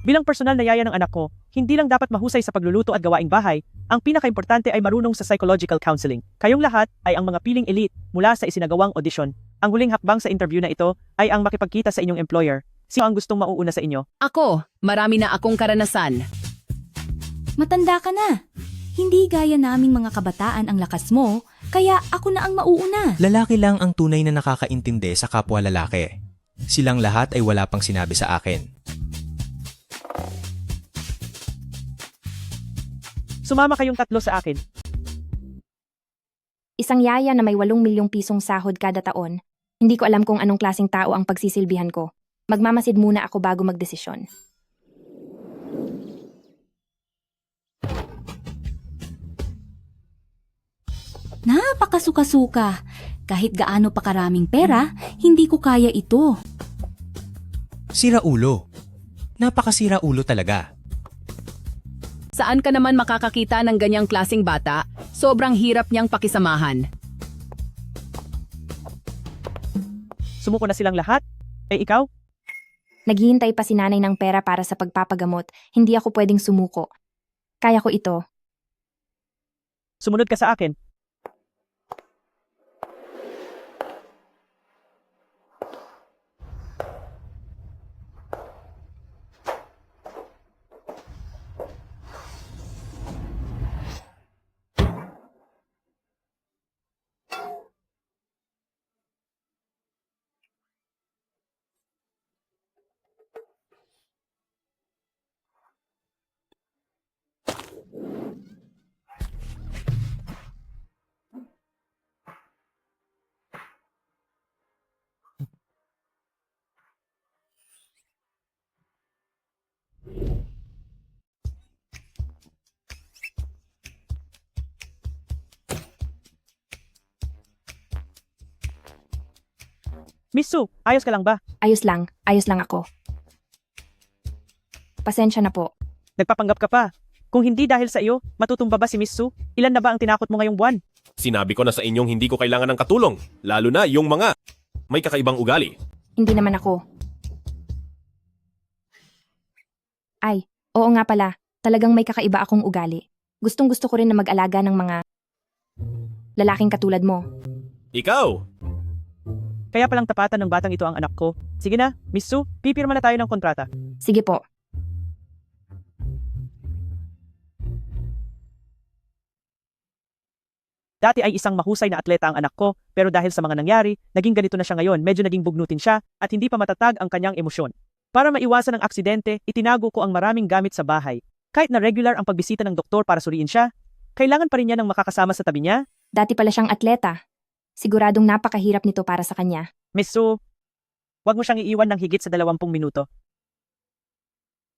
Bilang personal na yaya ng anak ko, hindi lang dapat mahusay sa pagluluto at gawaing bahay, ang pinakaimportante ay marunong sa psychological counseling. Kayong lahat ay ang mga piling elite mula sa isinagawang audition. Ang huling hakbang sa interview na ito ay ang makipagkita sa inyong employer. Sino ang gustong mauuna sa inyo? Ako, marami na akong karanasan. Matanda ka na. Hindi gaya naming mga kabataan ang lakas mo, kaya ako na ang mauuna. Lalaki lang ang tunay na nakakaintindi sa kapwa lalaki. Silang lahat ay wala pang sinabi sa akin. Sumama kayong tatlo sa akin. Isang yaya na may 8 milyong pisong sahod kada taon. Hindi ko alam kung anong klaseng tao ang pagsisilbihan ko. Magmamasid muna ako bago magdesisyon. Napakasuka-suka. Kahit gaano pa karaming pera, hindi ko kaya ito. Sira ulo. Napakasira ulo talaga. Saan ka naman makakakita ng ganyang klasing bata? Sobrang hirap niyang pakisamahan. Sumuko na silang lahat? Eh ikaw? Naghihintay pa si nanay ng pera para sa pagpapagamot. Hindi ako pwedeng sumuko. Kaya ko ito. Sumunod ka sa akin. Miss Sue, ayos ka lang ba? Ayos lang ako. Pasensya na po. Nagpapanggap ka pa. Kung hindi dahil sa iyo, matutumba ba si Miss Sue? Ilan na ba ang tinakot mo ngayong buwan? Sinabi ko na sa inyong hindi ko kailangan ng katulong, lalo na yung mga may kakaibang ugali. Hindi naman ako. Ay, oo nga pala. Talagang may kakaiba akong ugali. Gustong-gusto ko rin na mag-alaga ng mga lalaking katulad mo. Ikaw! Kaya palang tapatan ng batang ito ang anak ko. Sige na, Miss Sue, pipirma na tayo ng kontrata. Sige po. Dati ay isang mahusay na atleta ang anak ko, pero dahil sa mga nangyari, naging ganito na siya ngayon, medyo naging bugnutin siya at hindi pa matatag ang kanyang emosyon. Para maiwasan ang aksidente, itinago ko ang maraming gamit sa bahay. Kahit na regular ang pagbisita ng doktor para suriin siya, kailangan pa rin niya ng makakasama sa tabi niya. Dati pala siyang atleta. Siguradong napakahirap nito para sa kanya. Miss Sue, huwag mo siyang iiwan ng higit sa 20 minuto.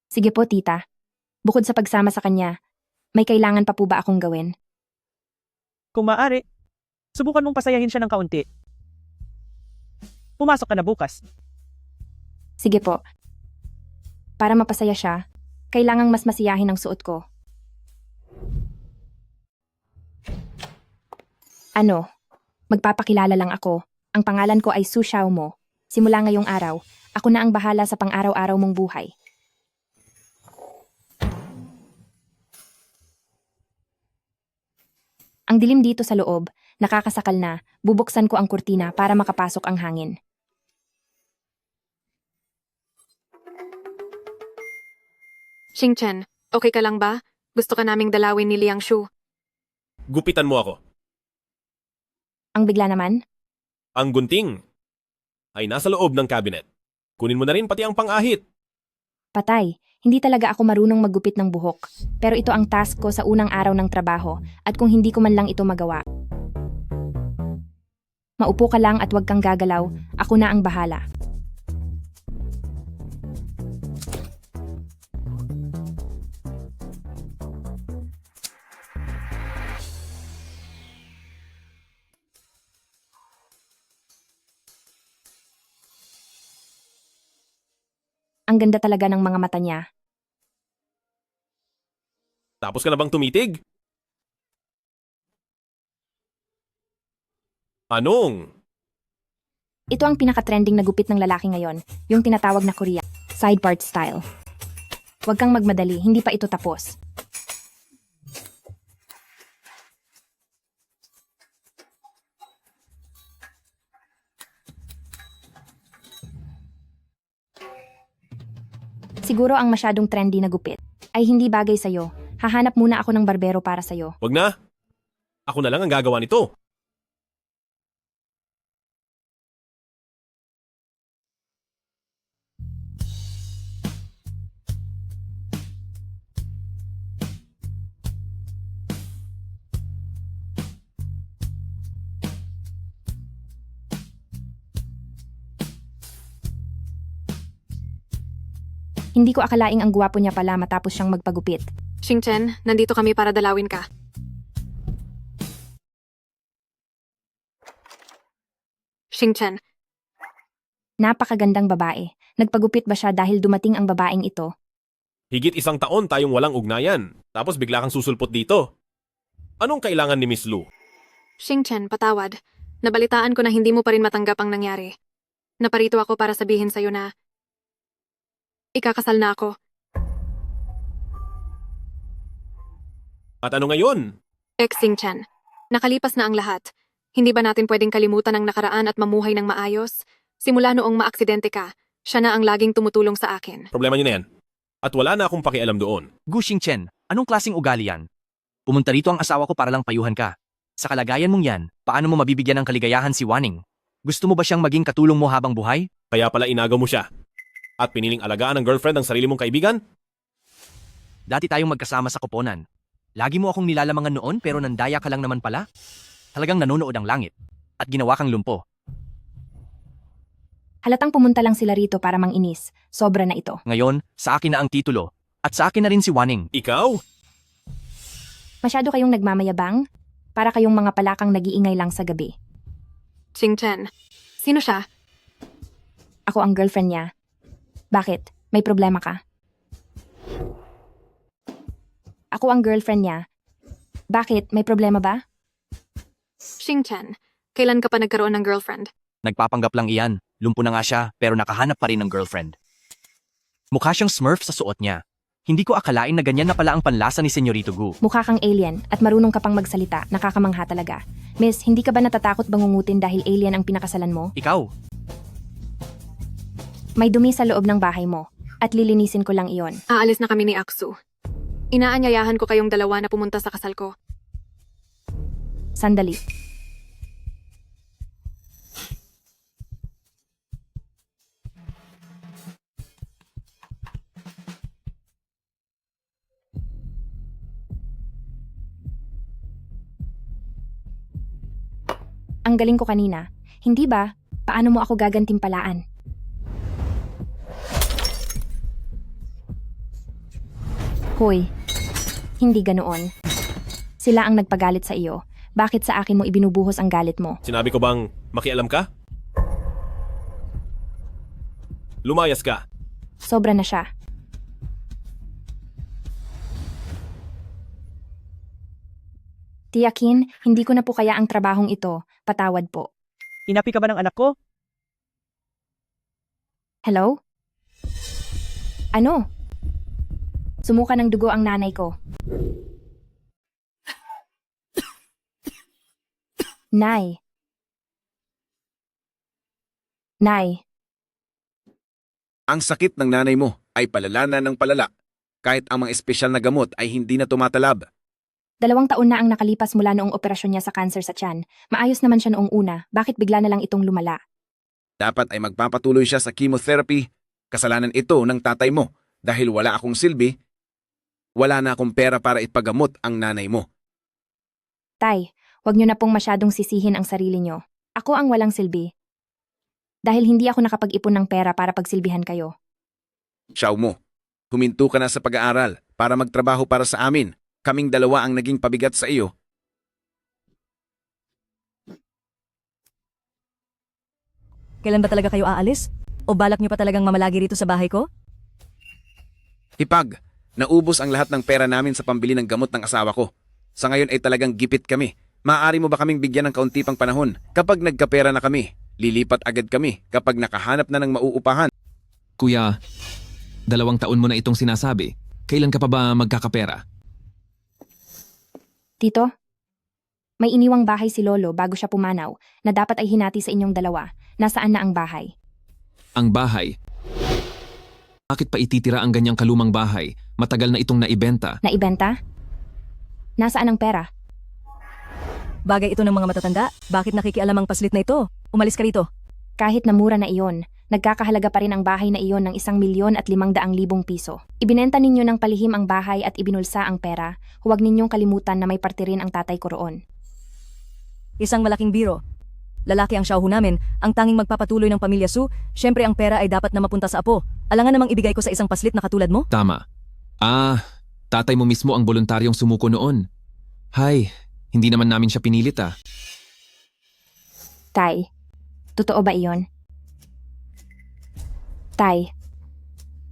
Sige po, tita. Bukod sa pagsama sa kanya, may kailangan pa po ba akong gawin? Kung maaari, subukan mong pasayahin siya ng kaunti. Pumasok ka na bukas. Sige po. Para mapasaya siya, kailangang mas masiyahin ang suot ko. Ano? Magpapakilala lang ako. Ang pangalan ko ay Su Xiaomo. Simula ngayong araw, ako na ang bahala sa pang-araw-araw mong buhay. Ang dilim dito sa loob, nakakasakal na, bubuksan ko ang kurtina para makapasok ang hangin. Xingchen, okay ka lang ba? Gusto ka naming dalawin ni Liang Shu. Gupitan mo ako. Ang bigla naman? Ang gunting ay nasa loob ng cabinet. Kunin mo na rin pati ang pang-ahit. Patay, hindi talaga ako marunong maggupit ng buhok. Pero ito ang task ko sa unang araw ng trabaho at kung hindi ko man lang ito magawa. Maupo ka lang at huwag kang gagalaw, ako na ang bahala. Ang ganda talaga ng mga mata niya. Tapos ka na bang tumitig? Anong? Ito ang pinaka-trending na gupit ng lalaki ngayon, yung tinatawag na Korea, side part style. Huwag kang magmadali, hindi pa ito tapos. Siguro ang masyadong trendy na gupit ay hindi bagay sa'yo. Hahanap muna ako ng barbero para sa'yo. Wag na. Ako na lang ang gagawa nito. Hindi ko akalaing ang gwapo niya pala matapos siyang magpagupit. Xingchen, nandito kami para dalawin ka. Xingchen, Napakagandang babae. Nagpagupit ba siya dahil dumating ang babaeng ito? Higit 1 taon tayong walang ugnayan. Tapos bigla kang susulpot dito. Anong kailangan ni Miss Lu? Xingchen, patawad. Nabalitaan ko na hindi mo pa rin matanggap ang nangyari. Naparito ako para sabihin sa'yo na ikakasal na ako. At ano ngayon? Xingchen, nakalipas na ang lahat. Hindi ba natin pwedeng kalimutan ang nakaraan at mamuhay ng maayos? Simula noong maaksidente ka, siya na ang laging tumutulong sa akin. Problema niyo na yan. At wala na akong pakialam doon. Gu Xingchen, anong klaseng ugali yan? Pumunta rito ang asawa ko para lang payuhan ka. Sa kalagayan mong yan, paano mo mabibigyan ng kaligayahan si Waning? Gusto mo ba siyang maging katulong mo habang buhay? Kaya pala inagaw mo siya. At piniling alagaan ng girlfriend ang sarili mong kaibigan? Dati tayong magkasama sa koponan. Lagi mo akong nilalamangan noon pero nandaya ka lang naman pala. Talagang nanonood ang langit. At ginawa kang lumpo. Halatang pumunta lang sila rito para manginis. Sobra na ito. Ngayon, sa akin na ang titulo. At sa akin na rin si Waning. Ikaw? Masyado kayong nagmamayabang? Para kayong mga palakang nag-iingay lang sa gabi. Xingchen, sino siya? Ako ang girlfriend niya. Bakit? May problema ka? Ako ang girlfriend niya. Bakit? May problema ba? Xingchen, kailan ka pa nagkaroon ng girlfriend? Nagpapanggap lang iyan. Lumpo na nga siya pero nakahanap pa rin ng girlfriend. Mukha siyang Smurf sa suot niya. Hindi ko akalain na ganyan na pala ang panlasa ni Senyorito Gu. Mukha kang alien at marunong ka pang magsalita. Nakakamangha talaga. Miss, hindi ka ba natatakot bangungutin dahil alien ang pinakasalan mo? Ikaw, May dumi sa loob ng bahay mo. At lilinisin ko lang iyon. Aalis na kami ni Aksu. Inaanyayahan ko kayong dalawa na pumunta sa kasal ko. Sandali. Ang galing ko kanina. Hindi ba? Paano mo ako gagantimpalaan? Hoy, hindi ganoon. Sila ang nagpagalit sa iyo. Bakit sa akin mo ibinubuhos ang galit mo? Sinabi ko bang makialam ka? Lumayas ka. Sobra na siya. Tiyakin, hindi ko na po kaya ang trabahong ito. Patawad po. Inapi ka ba ng anak ko? Hello? Ano? Sumuka ng dugo ang nanay ko. Nay. Nay. Ang sakit ng nanay mo ay palala na ng palala. Kahit ang mga espesyal na gamot ay hindi na tumatalab. 2 taon na ang nakalipas mula noong operasyon niya sa cancer sa tiyan. Maayos naman siya noong una. Bakit bigla na lang itong lumala? Dapat ay magpapatuloy siya sa chemotherapy. Kasalanan ito ng tatay mo. Dahil wala akong silbi, wala na akong pera para ipagamot ang nanay mo. Tay, wag niyo na pong masyadong sisihin ang sarili niyo. Ako ang walang silbi. Dahil hindi ako nakapag-ipon ng pera para pagsilbihan kayo. Siyaw mo, huminto ka na sa pag-aaral para magtrabaho para sa amin. Kaming dalawa ang naging pabigat sa iyo. Kailan ba talaga kayo aalis? O balak niyo pa talagang mamalagi rito sa bahay ko? Hipag, naubos ang lahat ng pera namin sa pambili ng gamot ng asawa ko. Sa ngayon ay talagang gipit kami. Maaari mo ba kaming bigyan ng kaunti pang panahon? Kapag nagkapera na kami, lilipat agad kami kapag nakahanap na ng mauupahan. Kuya, 2 taon mo na itong sinasabi. Kailan ka pa ba magkakapera? Tito, may iniwang bahay si Lolo bago siya pumanaw na dapat ay hinati sa inyong dalawa. Nasaan na ang bahay? Ang bahay? Bakit pa ititira ang ganyang kalumang bahay? Matagal na itong naibenta. Naibenta? Nasaan ang pera? Bagay ito ng mga matatanda. Bakit nakikialam ang paslit na ito? Umalis ka rito. Kahit na mura na iyon, nagkakahalaga pa rin ang bahay na iyon ng 1,500,000 piso. Ibinenta ninyo ng palihim ang bahay at ibinulsa ang pera. Huwag ninyong kalimutan na may parte rin ang tatay ko roon. Isang malaking biro. Lalaki ang Xiaohu namin, ang tanging magpapatuloy ng pamilya Su, syempre ang pera ay dapat na mapunta sa apo. Alangan namang ibigay ko sa isang paslit na katulad mo? Tama. Tatay mo mismo ang voluntaryong sumuko noon. Hay, hindi naman namin siya pinilit ah. Tay, totoo ba iyon? Tay,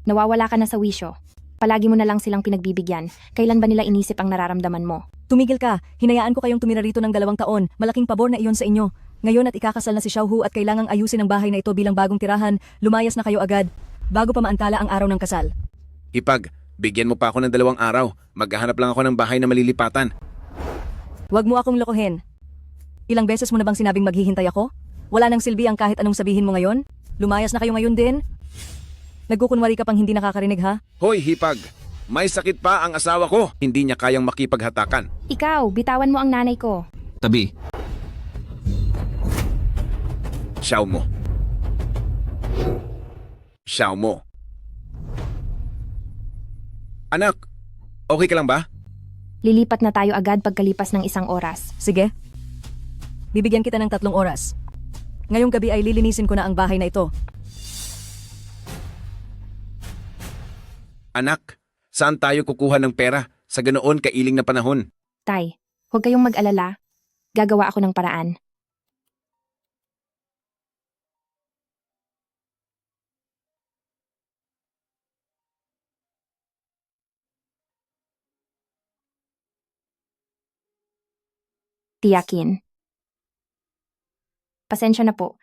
nawawala ka na sa wisyo. Palagi mo na lang silang pinagbibigyan. Kailan ba nila inisip ang nararamdaman mo? Tumigil ka. Hinayaan ko kayong tumira rito ng 2 taon. Malaking pabor na iyon sa inyo. Ngayon at ikakasal na si Xiaohu at kailangang ayusin ang bahay na ito bilang bagong tirahan, lumayas na kayo agad, bago pa maantala ang araw ng kasal. Hipag, bigyan mo pa ako ng 2 araw. Maghahanap lang ako ng bahay na malilipatan. Huwag mo akong lokohin. Ilang beses mo na bang sinabing maghihintay ako? Wala nang silbi ang kahit anong sabihin mo ngayon? Lumayas na kayo ngayon din? Nagkukunwari ka pang hindi nakakarinig ha? Hoy, Hipag! May sakit pa ang asawa ko. Hindi niya kayang makipaghatakan. Ikaw, bitawan mo ang nanay ko. Tabi, Xiao mo. Xiao mo. Anak, okay ka lang ba? Lilipat na tayo agad pagkalipas ng 1 oras. Sige. Bibigyan kita ng 3 oras. Ngayong gabi ay lilinisin ko na ang bahay na ito. Anak, saan tayo kukuha ng pera sa ganoon kailing na panahon? Tay, huwag kayong mag-alala. Gagawa ako ng paraan. Tiyakin. Pasensya na po.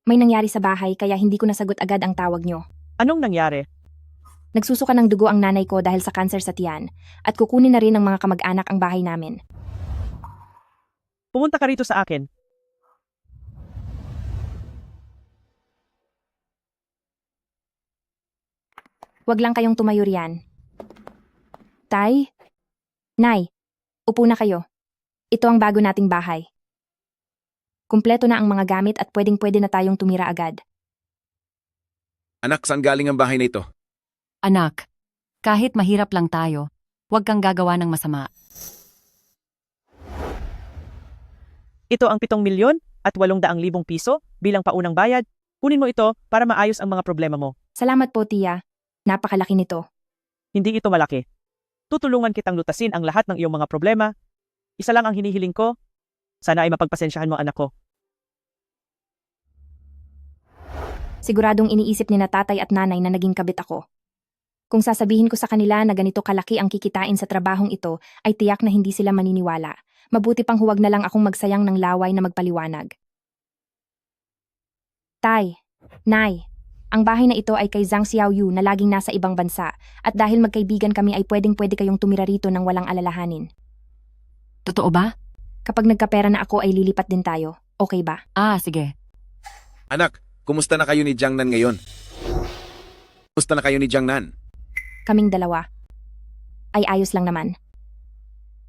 May nangyari sa bahay kaya hindi ko nasagot agad ang tawag nyo. Anong nangyari? Nagsusuka ng dugo ang nanay ko dahil sa kanser sa tiyan at kukunin na rin ng mga kamag-anak ang bahay namin. Pumunta ka rito sa akin. Huwag lang kayong tumayo riyan. Tay? Nay, upo na kayo. Ito ang bago nating bahay. Kumpleto na ang mga gamit at pwedeng-pwede na tayong tumira agad. Anak, saan galing ang bahay na ito? Anak, kahit mahirap lang tayo, huwag kang gagawa ng masama. Ito ang 7,000,000 at 800,000 piso bilang paunang bayad. Kunin mo ito para maayos ang mga problema mo. Salamat po, Tia. Napakalaki nito. Hindi ito malaki. Tutulungan kitang lutasin ang lahat ng iyong mga problema. Isa lang ang hinihiling ko. Sana ay mapagpasensyahan mo ang anak ko. Siguradong iniisip ni na tatay at nanay na naging kabit ako. Kung sasabihin ko sa kanila na ganito kalaki ang kikitain sa trabahong ito, ay tiyak na hindi sila maniniwala. Mabuti pang huwag na lang akong magsayang ng laway na magpaliwanag. Tay, Nay, ang bahay na ito ay kay Zhang Xiaoyu na laging nasa ibang bansa at dahil magkaibigan kami ay pwedeng-pwede kayong tumira rito ng walang alalahanin. Totoo ba? Kapag nagkapera na ako ay lilipat din tayo. Okay ba? Sige. Anak, kumusta na kayo ni Jiang Nan ngayon? Kumusta na kayo ni Jiang Nan? Kaming dalawa. Ay ayos lang naman.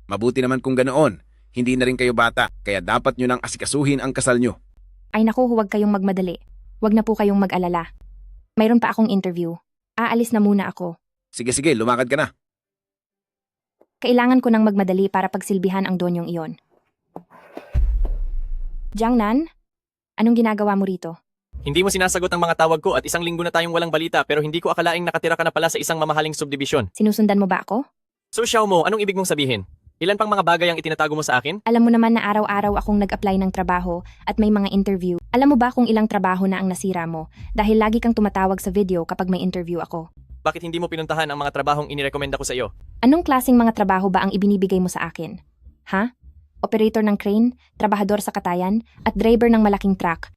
Mabuti naman kung ganoon. Hindi na rin kayo bata, kaya dapat nyo nang asikasuhin ang kasal nyo. Ay naku, huwag kayong magmadali. Huwag na po kayong mag-alala. Mayroon pa akong interview. Aalis na muna ako. Sige, lumakad ka na. Kailangan ko nang magmadali para pagsilbihan ang donyong iyon. Jiang Nan, anong ginagawa mo rito? Hindi mo sinasagot ang mga tawag ko at 1 linggo na tayong walang balita pero hindi ko akalaing nakatira ka na pala sa isang mamahaling subdivision. Sinusundan mo ba ako? So Xiao mo, anong ibig mong sabihin? Ilan pang mga bagay ang itinatago mo sa akin? Alam mo naman na araw-araw akong nag-apply ng trabaho at may mga interview. Alam mo ba kung ilang trabaho na ang nasira mo dahil lagi kang tumatawag sa video kapag may interview ako? Bakit hindi mo pinuntahan ang mga trabahong inirekomenda ko sa iyo? Anong klaseng mga trabaho ba ang ibinibigay mo sa akin? Ha? Operator ng crane, trabahador sa katayan, at driver ng malaking truck.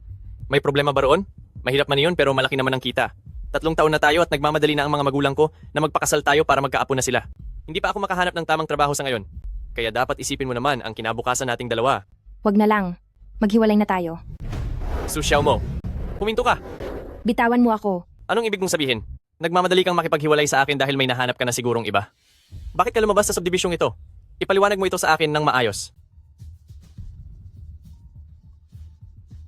May problema ba roon? Mahirap man iyon pero malaki naman ang kita. 3 taon na tayo at nagmamadali na ang mga magulang ko na magpakasal tayo para magkaapo na sila. Hindi pa ako makahanap ng tamang trabaho sa ngayon. Kaya dapat isipin mo naman ang kinabukasan nating dalawa. Wag na lang. Maghiwalay na tayo. Su Xiaomo, huminto ka. Bitawan mo ako. Anong ibig mong sabihin? Nagmamadali kang makipaghiwalay sa akin dahil may nahanap ka na sigurong iba. Bakit ka lumabas sa subdibisyong ito? Ipaliwanag mo ito sa akin ng maayos.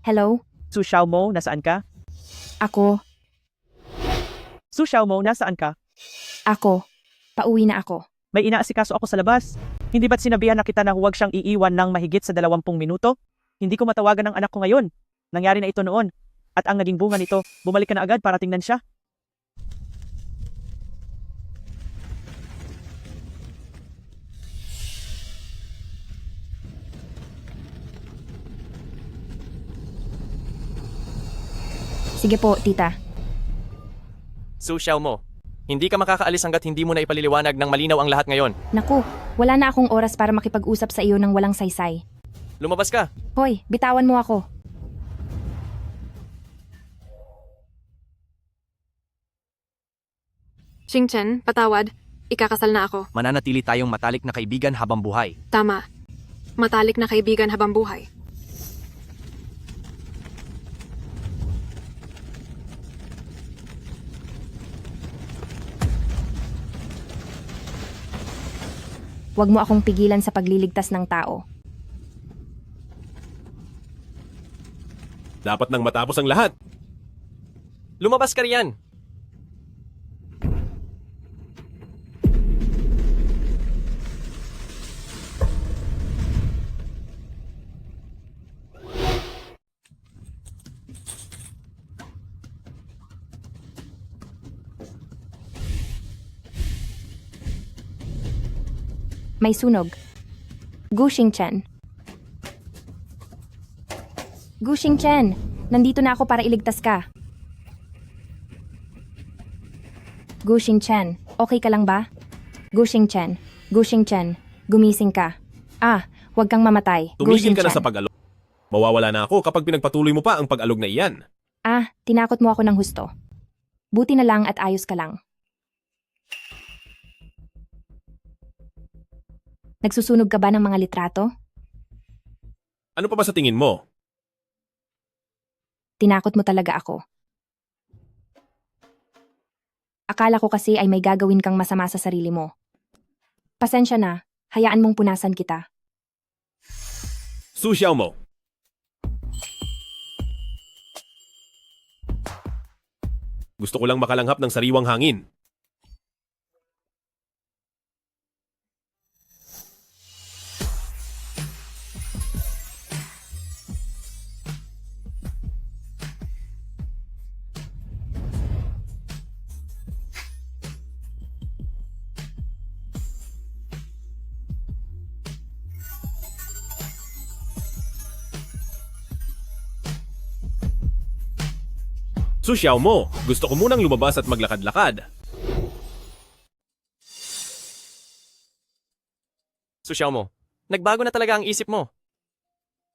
Hello? Su Xiaomo, nasaan ka? Ako? Su Xiaomo, nasaan ka? Ako? Pauwi na ako. May inaasikaso ako sa labas. Hindi ba't sinabihan na kita na huwag siyang iiwan ng mahigit sa 20 minuto? Hindi ko matawagan ng anak ko ngayon. Nangyari na ito noon. At ang naging bunga nito, bumalik ka na agad para tingnan siya. Sige po, tita. Su Xiaomo, hindi ka makakaalis hanggat hindi mo na ipaliliwanag ng malinaw ang lahat ngayon. Naku, wala na akong oras para makipag-usap sa iyo ng walang saysay. Lumabas ka. Hoy, bitawan mo ako. Xingchen, patawad. Ikakasal na ako. Mananatili tayong matalik na kaibigan habang buhay. Tama. Matalik na kaibigan habang buhay. Huwag mo akong pigilan sa pagliligtas ng tao. Dapat nang matapos ang lahat. Lumabas ka riyan. May sunog. Gu Xingchen. Gu Xingchen, nandito na ako para iligtas ka. Gu Xingchen, okay ka lang ba? Gu Xingchen, gumising ka. Huwag kang mamatay. Gu Tumigil ka na Xingchen. sa pag-alog. Mawawala na ako kapag pinagpatuloy mo pa ang pag-alog na iyan. Tinakot mo ako ng husto. Buti na lang at ayos ka lang. Nagsusunog ka ba ng mga litrato? Ano pa ba sa tingin mo? Tinakot mo talaga ako. Akala ko kasi ay may gagawin kang masama sa sarili mo. Pasensya na, hayaan mong punasan kita. Su Xiaomo. Gusto ko lang makalanghap ng sariwang hangin. Su Xiaomo, gusto ko munang lumabas at maglakad-lakad. Su Xiaomo, nagbago na talaga ang isip mo.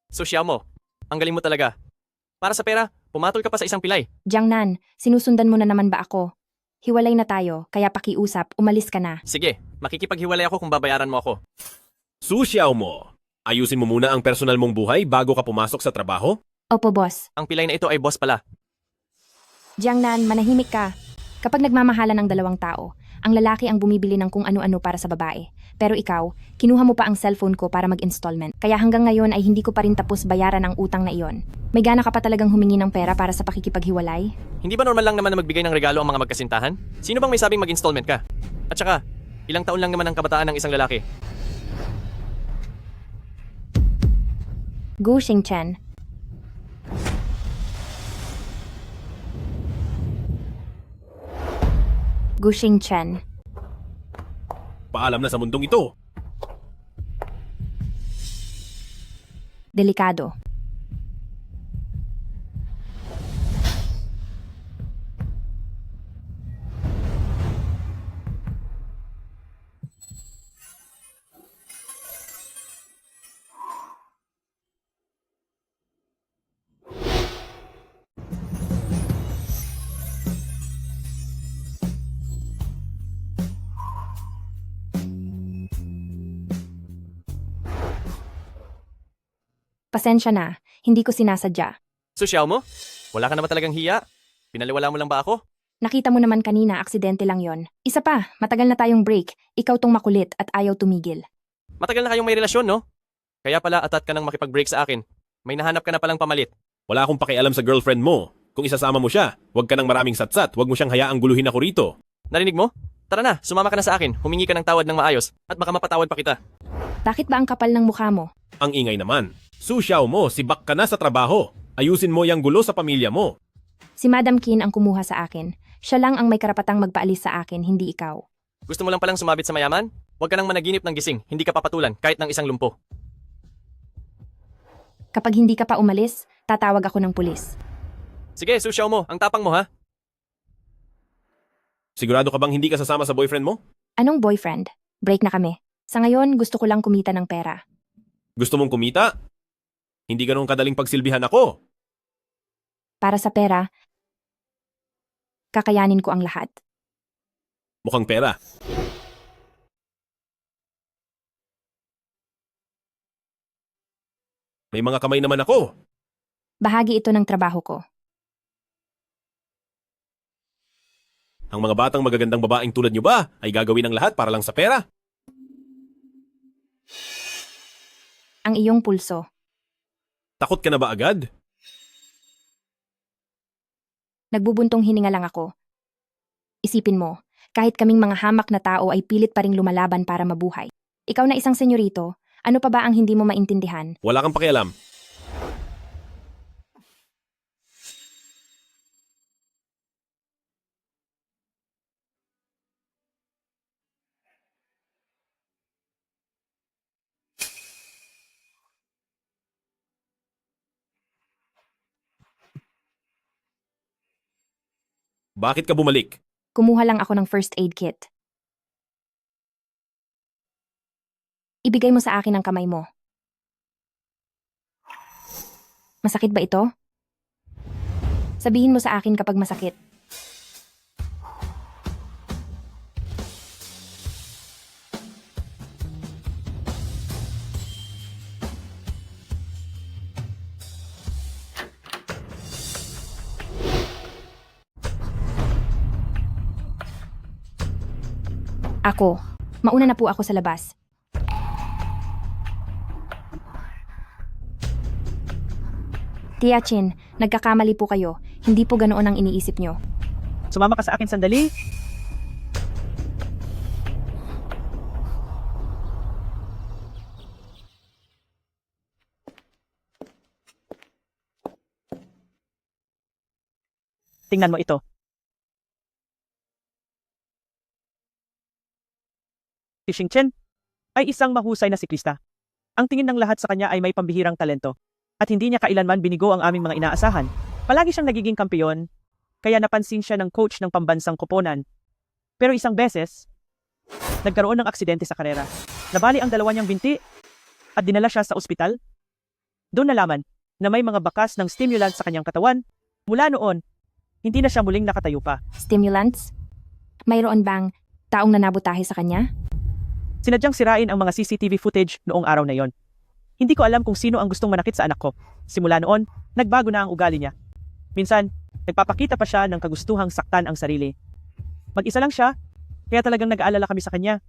Su Xiaomo, ang galing mo talaga. Para sa pera, pumatol ka pa sa isang pilay. Jiangnan, sinusundan mo na naman ba ako? Hiwalay na tayo, kaya pakiusap, umalis ka na. Sige, makikipaghiwalay ako kung babayaran mo ako. Su Xiaomo, ayusin mo muna ang personal mong buhay bago ka pumasok sa trabaho? Opo, boss. Ang pilay na ito ay boss pala. Jiangnan, manahimik ka. Kapag nagmamahalan ng dalawang tao, ang lalaki ang bumibili ng kung ano-ano para sa babae. Pero ikaw, kinuha mo pa ang cellphone ko para mag-installment. Kaya hanggang ngayon ay hindi ko pa rin tapos bayaran ang utang na iyon. May gana ka pa talagang humingi ng pera para sa pakikipaghiwalay? Hindi ba normal lang naman na magbigay ng regalo ang mga magkasintahan? Sino bang may sabing mag-installment ka? At saka, ilang taon lang naman ang kabataan ng isang lalaki? Gu Xingchen. Gu Xingchen. Paalam na sa mundong ito. Delikado. Pasensya na, hindi ko sinasadya. Susyaw mo? Wala ka naman talagang hiya? Pinaliwala mo lang ba ako? Nakita mo naman kanina, aksidente lang yon. Isa pa, matagal na tayong break. Ikaw tong makulit at ayaw tumigil. Matagal na kayong may relasyon, no? Kaya pala atat ka nang makipag-break sa akin. May nahanap ka na palang pamalit. Wala akong pakialam sa girlfriend mo. Kung isasama mo siya, huwag ka ng maraming satsat. Huwag mo siyang hayaang guluhin ako rito. Narinig mo? Tara na, sumama ka na sa akin. Humingi ka ng tawad ng maayos at baka mapatawad pa kita. Bakit ba ang kapal ng mukha mo? Ang ingay naman. Susyaw mo, sibak ka na sa trabaho. Ayusin mo yung gulo sa pamilya mo. Si Madam Kin ang kumuha sa akin. Siya lang ang may karapatang magpaalis sa akin, hindi ikaw. Gusto mo lang palang sumabit sa mayaman? Huwag ka nang managinip ng gising. Hindi ka papatulan kahit ng isang lumpo. Kapag hindi ka pa umalis, tatawag ako ng pulis. Sige, susyaw mo. Ang tapang mo, ha? Sigurado ka bang hindi ka sasama sa boyfriend mo? Anong boyfriend? Break na kami. Sa ngayon, gusto ko lang kumita ng pera. Gusto mong kumita? Hindi ganun kadaling pagsilbihan ako. Para sa pera, kakayanin ko ang lahat. Mukhang pera. May mga kamay naman ako. Bahagi ito ng trabaho ko. Ang mga batang magagandang babaeng tulad niyo ba ay gagawin ang lahat para lang sa pera? Ang iyong pulso. Takot ka na ba agad? Nagbubuntong hininga lang ako. Isipin mo, kahit kaming mga hamak na tao ay pilit pa ring lumalaban para mabuhay. Ikaw na isang senyorito, ano pa ba ang hindi mo maintindihan? Wala kang pakialam. Bakit ka bumalik? Kumuha lang ako ng first aid kit. Ibigay mo sa akin ang kamay mo. Masakit ba ito? Sabihin mo sa akin kapag masakit. Ako. Mauna na po ako sa labas. Tia Chin, nagkakamali po kayo. Hindi po ganoon ang iniisip nyo. Sumama ka sa akin sandali. Tingnan mo ito. Si Xing Chen ay isang mahusay na siklista. Ang tingin ng lahat sa kanya ay may pambihirang talento. At hindi niya kailanman binigo ang aming mga inaasahan. Palagi siyang nagiging kampeon, kaya napansin siya ng coach ng pambansang koponan. Pero isang beses, nagkaroon ng aksidente sa karera. Nabali ang dalawa niyang binti at dinala siya sa ospital. Doon nalaman na may mga bakas ng stimulant sa kanyang katawan. Mula noon, hindi na siya muling nakatayo pa. Stimulants? Mayroon bang taong nanabutahe sa kanya? Sinadyang sirain ang mga CCTV footage noong araw na yon. Hindi ko alam kung sino ang gustong manakit sa anak ko. Simula noon, nagbago na ang ugali niya. Minsan, nagpapakita pa siya ng kagustuhang saktan ang sarili. Mag-isa lang siya, kaya talagang nag-aalala kami sa kanya.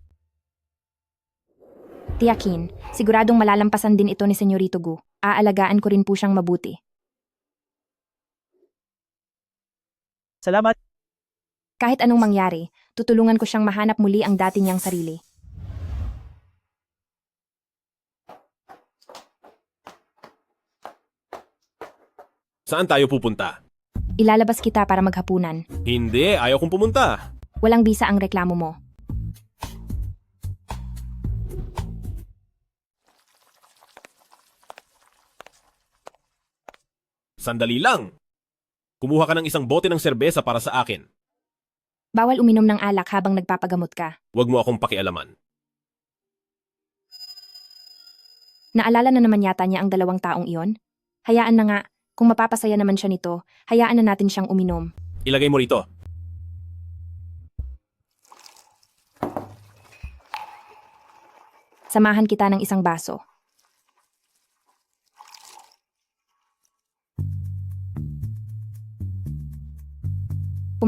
Tia Qin, siguradong malalampasan din ito ni Senyorito Gu. Aalagaan ko rin po siyang mabuti. Salamat. Kahit anong mangyari, tutulungan ko siyang mahanap muli ang dati niyang sarili. Saan tayo pupunta? Ilalabas kita para maghapunan. Hindi, ayaw kong pumunta. Walang bisa ang reklamo mo. Sandali lang. Kumuha ka ng isang bote ng serbesa para sa akin. Bawal uminom ng alak habang nagpapagamot ka. Huwag mo akong pakialaman. Naalala na naman yata niya ang dalawang taong iyon? Hayaan na nga, kung mapapasaya naman siya nito, hayaan na natin siyang uminom. Ilagay mo rito. Samahan kita ng isang baso.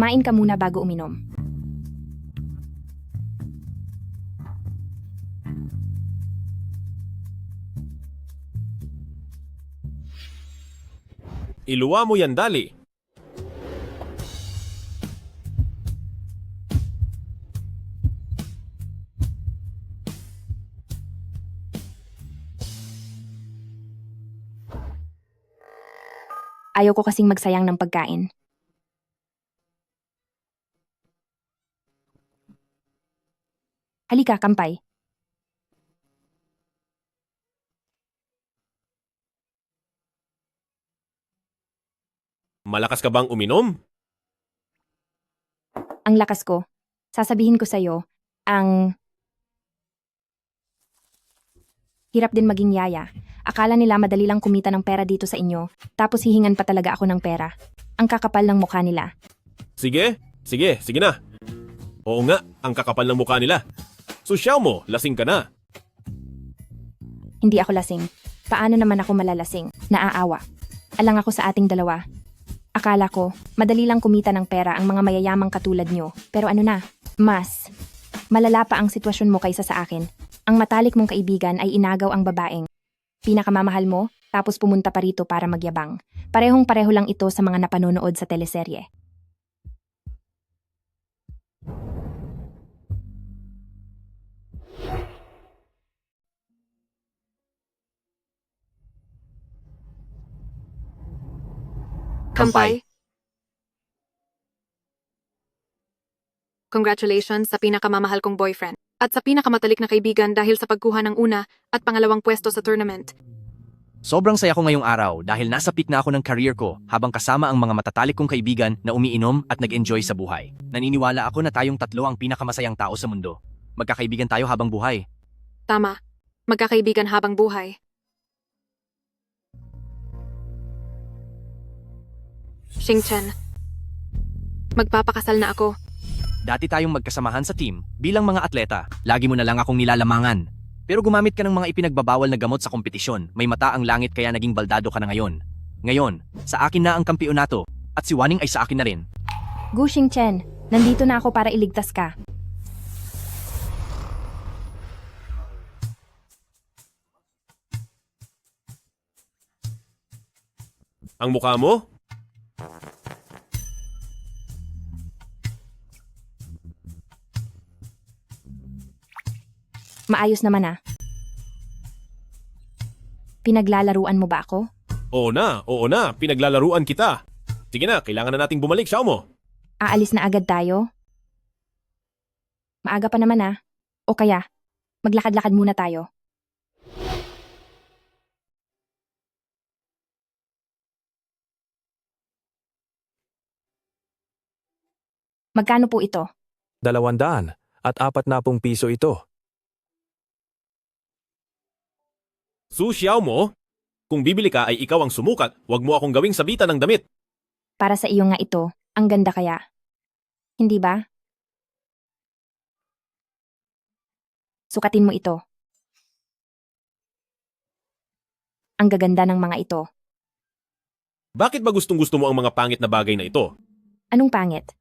Kumain ka muna bago uminom. Iluwa mo yan, dali. Ayaw ko kasing magsayang ng pagkain. Halika, kampay. Malakas ka bang uminom? Ang lakas ko. Sasabihin ko sa'yo, ang hirap din maging yaya. Akala nila madali lang kumita ng pera dito sa inyo, tapos hihingan pa talaga ako ng pera. Ang kakapal ng mukha nila. Sige na. Oo nga, ang kakapal ng mukha nila. Susyaw mo, lasing ka na. Hindi ako lasing. Paano naman ako malalasing? Naaawa. Alang ako sa ating dalawa. Akala ko, madali lang kumita ng pera ang mga mayayamang katulad nyo. Pero ano na? Mas. Malala pa ang sitwasyon mo kaysa sa akin. Ang matalik mong kaibigan ay inagaw ang babaeng pinakamamahal mo, tapos pumunta pa rito para magyabang. Parehong-pareho lang ito sa mga napanonood sa teleserye. Kampay. Congratulations sa pinakamamahal kong boyfriend at sa pinakamatalik na kaibigan dahil sa pagkuha ng una at pangalawang pwesto sa tournament. Sobrang saya ko ngayong araw dahil nasa peak na ako ng career ko habang kasama ang mga matatalik kong kaibigan na umiinom at nag-enjoy sa buhay. Naniniwala ako na tayong tatlo ang pinakamasayang tao sa mundo. Magkakaibigan tayo habang buhay. Tama. Magkakaibigan habang buhay. Xingchen. Magpapakasal na ako. Dati tayong magkasamahan sa team bilang mga atleta. Lagi mo na lang akong nilalamangan. Pero gumamit ka ng mga ipinagbabawal na gamot sa kompetisyon. May mata ang langit kaya naging baldado ka na ngayon. Ngayon, sa akin na ang kampeonato at si Wanning ay sa akin na rin. Gu Xingchen, nandito na ako para iligtas ka. Ang mukha mo? Maayos naman ah. Pinaglalaruan mo ba ako? Oo na, pinaglalaruan kita. Sige na, kailangan na nating bumalik, Xiao mo. Aalis na agad tayo? Maaga pa naman ah. O kaya, maglakad-lakad muna tayo. Magkano po ito? 200 at 40 piso ito. Su Xiao mo? Kung bibili ka ay ikaw ang sumukat, wag mo akong gawing sabitan ng damit. Para sa iyo nga ito, ang ganda kaya. Hindi ba? Sukatin mo ito. Ang gaganda ng mga ito. Bakit ba gustong-gusto mo ang mga pangit na bagay na ito? Anong pangit?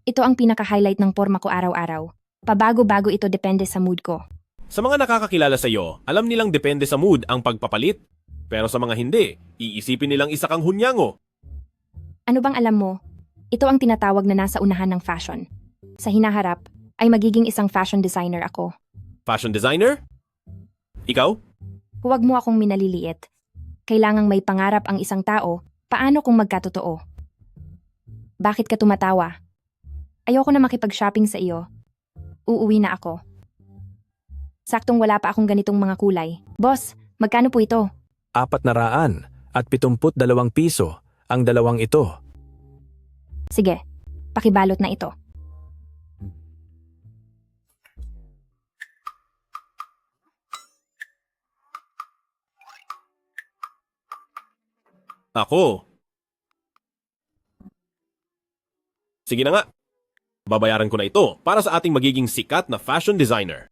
Ito ang pinaka-highlight ng porma ko araw-araw. Pabago-bago ito depende sa mood ko. Sa mga nakakakilala sa iyo, alam nilang depende sa mood ang pagpapalit. Pero sa mga hindi, iisipin nilang isa kang hunyango. Ano bang alam mo? Ito ang tinatawag na nasa unahan ng fashion. Sa hinaharap, ay magiging isang fashion designer ako. Fashion designer? Ikaw? Huwag mo akong minaliliit. Kailangang may pangarap ang isang tao, paano kung magkatotoo? Bakit ka tumatawa? Ayoko na makipag-shopping sa iyo. Uuwi na ako. Saktong wala pa akong ganitong mga kulay. Boss, magkano po ito? 400 at 72 piso ang dalawang ito. Sige, pakibalot na ito. Ako. Sige na nga. Babayaran ko na ito para sa ating magiging sikat na fashion designer.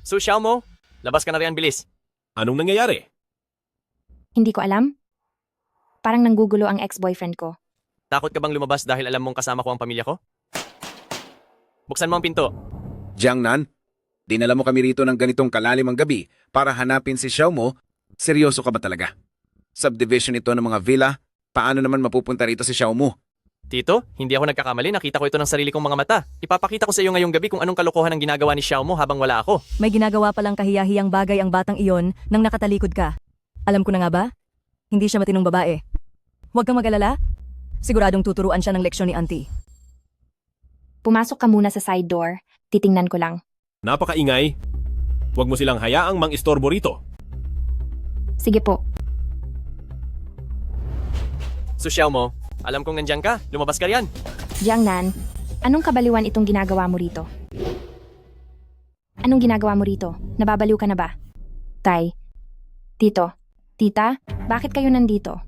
So, Xiao mo, labas ka na riyan bilis. Anong nangyayari? Hindi ko alam. Parang nanggugulo ang ex-boyfriend ko. Takot ka bang lumabas dahil alam mong kasama ko ang pamilya ko? Buksan mo ang pinto. Jiangnan, dinala mo kami rito ng ganitong kalalim ang gabi para hanapin si Xiao Mo. Seryoso ka ba talaga? Subdivision ito ng mga villa, paano naman mapupunta rito si Xiao Mo? Tito, hindi ako nagkakamali. Nakita ko ito ng sarili kong mga mata. Ipapakita ko sa iyo ngayong gabi kung anong kalokohan ang ginagawa ni Xiao Mo habang wala ako. May ginagawa palang kahiyahiyang bagay ang batang iyon nang nakatalikod ka. Alam ko na nga ba? Hindi siya matinong babae. Huwag kang mag-alala. Siguradong tuturuan siya ng leksyon ni auntie. Pumasok ka muna sa side door. Titingnan ko lang. Napakaingay. Huwag mo silang hayaang mang-istorbo rito. Sige po. So Xiao Mo, alam kong nandyan ka. Lumabas ka riyan. Jiangnan, anong kabaliwan itong ginagawa mo rito? Anong ginagawa mo rito? Nababaliw ka na ba? Tay. Tito. Tita, bakit kayo nandito?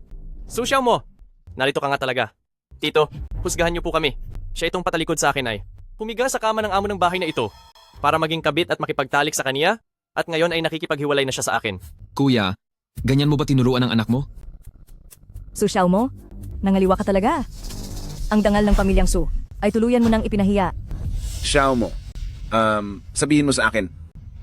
So Xiao Mo, narito ka nga talaga. Tito, husgahan niyo po kami. Siya itong patalikod sa akin ay humiga sa kama ng amo ng bahay na ito para maging kabit at makipagtalik sa kaniya at ngayon ay nakikipaghiwalay na siya sa akin. Kuya, ganyan mo ba tinuruan ang anak mo? Su Xiao Mo, nangaliwa ka talaga. Ang dangal ng pamilyang Su ay tuluyan mo nang ipinahiya. Xiao Mo, sabihin mo sa akin,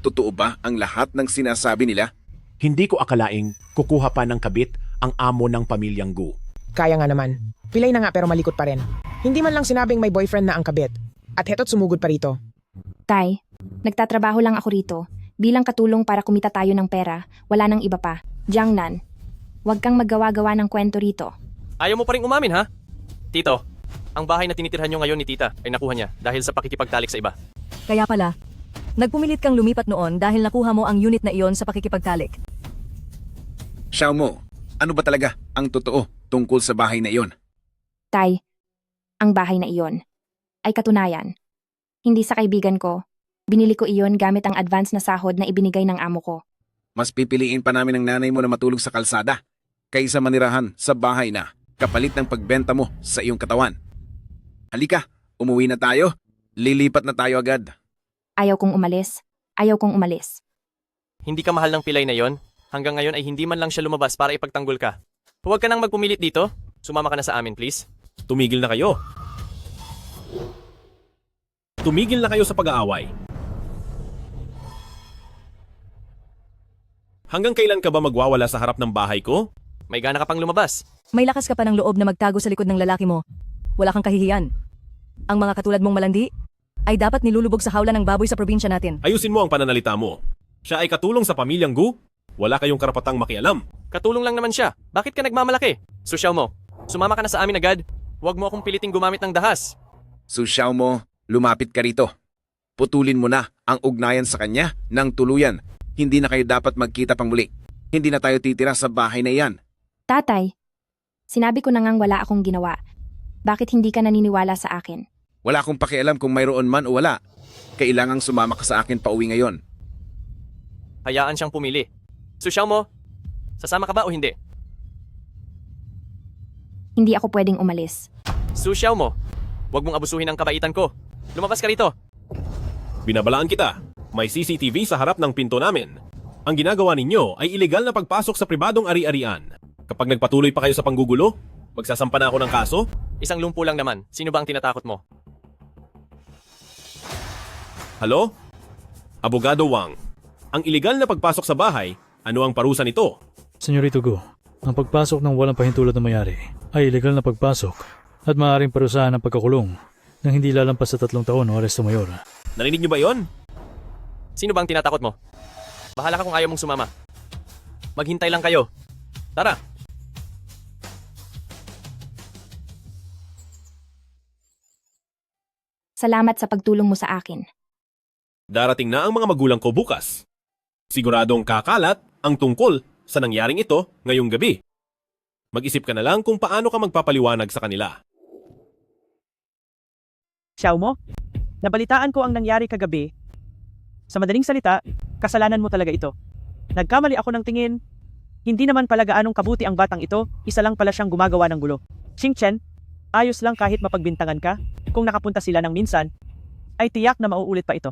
totoo ba ang lahat ng sinasabi nila? Hindi ko akalaing kukuha pa ng kabit ang amo ng pamilyang Gu. Kaya nga naman. Pilay na nga pero malikot pa rin. Hindi man lang sinabing may boyfriend na ang kabit. At heto't sumugod pa rito. Tay, nagtatrabaho lang ako rito. Bilang katulong para kumita tayo ng pera, wala nang iba pa. Jiangnan, huwag kang maggawa-gawa ng kwento rito. Ayaw mo pa rin umamin ha? Tito, ang bahay na tinitirhan niyo ngayon ni tita ay nakuha niya dahil sa pakikipagtalik sa iba. Kaya pala, nagpumilit kang lumipat noon dahil nakuha mo ang unit na iyon sa pakikipagtalik. Xiao Mo, ano ba talaga ang totoo tungkol sa bahay na iyon? Tay, ang bahay na iyon ay katunayan. Hindi sa kaibigan ko. Binili ko iyon gamit ang advance na sahod na ibinigay ng amo ko. Mas pipiliin pa namin ng nanay mo na matulog sa kalsada kaysa manirahan sa bahay na kapalit ng pagbenta mo sa iyong katawan. Halika, umuwi na tayo. Lilipat na tayo agad. Ayaw kong umalis. Ayaw kong umalis. Hindi ka mahal ng pilay na yon. Hanggang ngayon ay hindi man lang siya lumabas para ipagtanggol ka. Huwag ka nang magpumilit dito. Sumama ka na sa amin, please. Tumigil na kayo. Tumigil na kayo sa pag-aaway. Hanggang kailan ka ba magwawala sa harap ng bahay ko? May gana ka pang lumabas. May lakas ka pa ng loob na magtago sa likod ng lalaki mo. Wala kang kahihiyan. Ang mga katulad mong malandi ay dapat nilulubog sa hawla ng baboy sa probinsya natin. Ayusin mo ang pananalita mo. Siya ay katulong sa pamilyang Gu. Wala kayong karapatang makialam. Katulong lang naman siya. Bakit ka nagmamalaki? So Xiao Mo, sumama ka na sa amin agad. Huwag mo akong piliting gumamit ng dahas. So Xiao Mo, lumapit ka rito. Putulin mo na ang ugnayan sa kanya ng tuluyan. Hindi na kayo dapat magkita pang muli. Hindi na tayo titira sa bahay na iyan. Tatay, sinabi ko na ngang wala akong ginawa. Bakit hindi ka naniniwala sa akin? Wala akong pakialam kung mayroon man o wala. Kailangang sumama ka sa akin pauwi ngayon. Hayaan siyang pumili. So Xiao Mo, sasama ka ba o hindi? Hindi ako pwedeng umalis. So Xiao Mo, huwag mong abusuhin ang kabaitan ko. Lumabas ka rito. Binabalaan kita. May CCTV sa harap ng pinto namin. Ang ginagawa ninyo ay ilegal na pagpasok sa pribadong ari-arian. Kapag nagpatuloy pa kayo sa panggugulo, magsasampa na ako ng kaso? Isang lumpo lang naman. Sino ba ang tinatakot mo? Halo? Abogado Wang, ang ilegal na pagpasok sa bahay, ano ang parusa nito? Senyorito Gu, ang pagpasok ng walang pahintulot na mayari ay ilegal na pagpasok at maaaring parusahan ng pagkakulong nang hindi lalampas sa 3 taon o aresto mayor. Narinig niyo ba yon? Sino ba ang tinatakot mo? Bahala ka kung ayaw mong sumama. Maghintay lang kayo. Tara! Salamat sa pagtulong mo sa akin. Darating na ang mga magulang ko bukas. Siguradong kakalat ang tungkol sa nangyaring ito ngayong gabi. Mag-isip ka na lang kung paano ka magpapaliwanag sa kanila. Xiao Mo, nabalitaan ko ang nangyari kagabi. Sa madaling salita, kasalanan mo talaga ito. Nagkamali ako ng tingin. Hindi naman pala gaanong kabuti ang batang ito, isa lang pala siyang gumagawa ng gulo. Xingchen, ayos lang kahit mapagbintangan ka. Kung nakapunta sila ng minsan, ay tiyak na mauulit pa ito.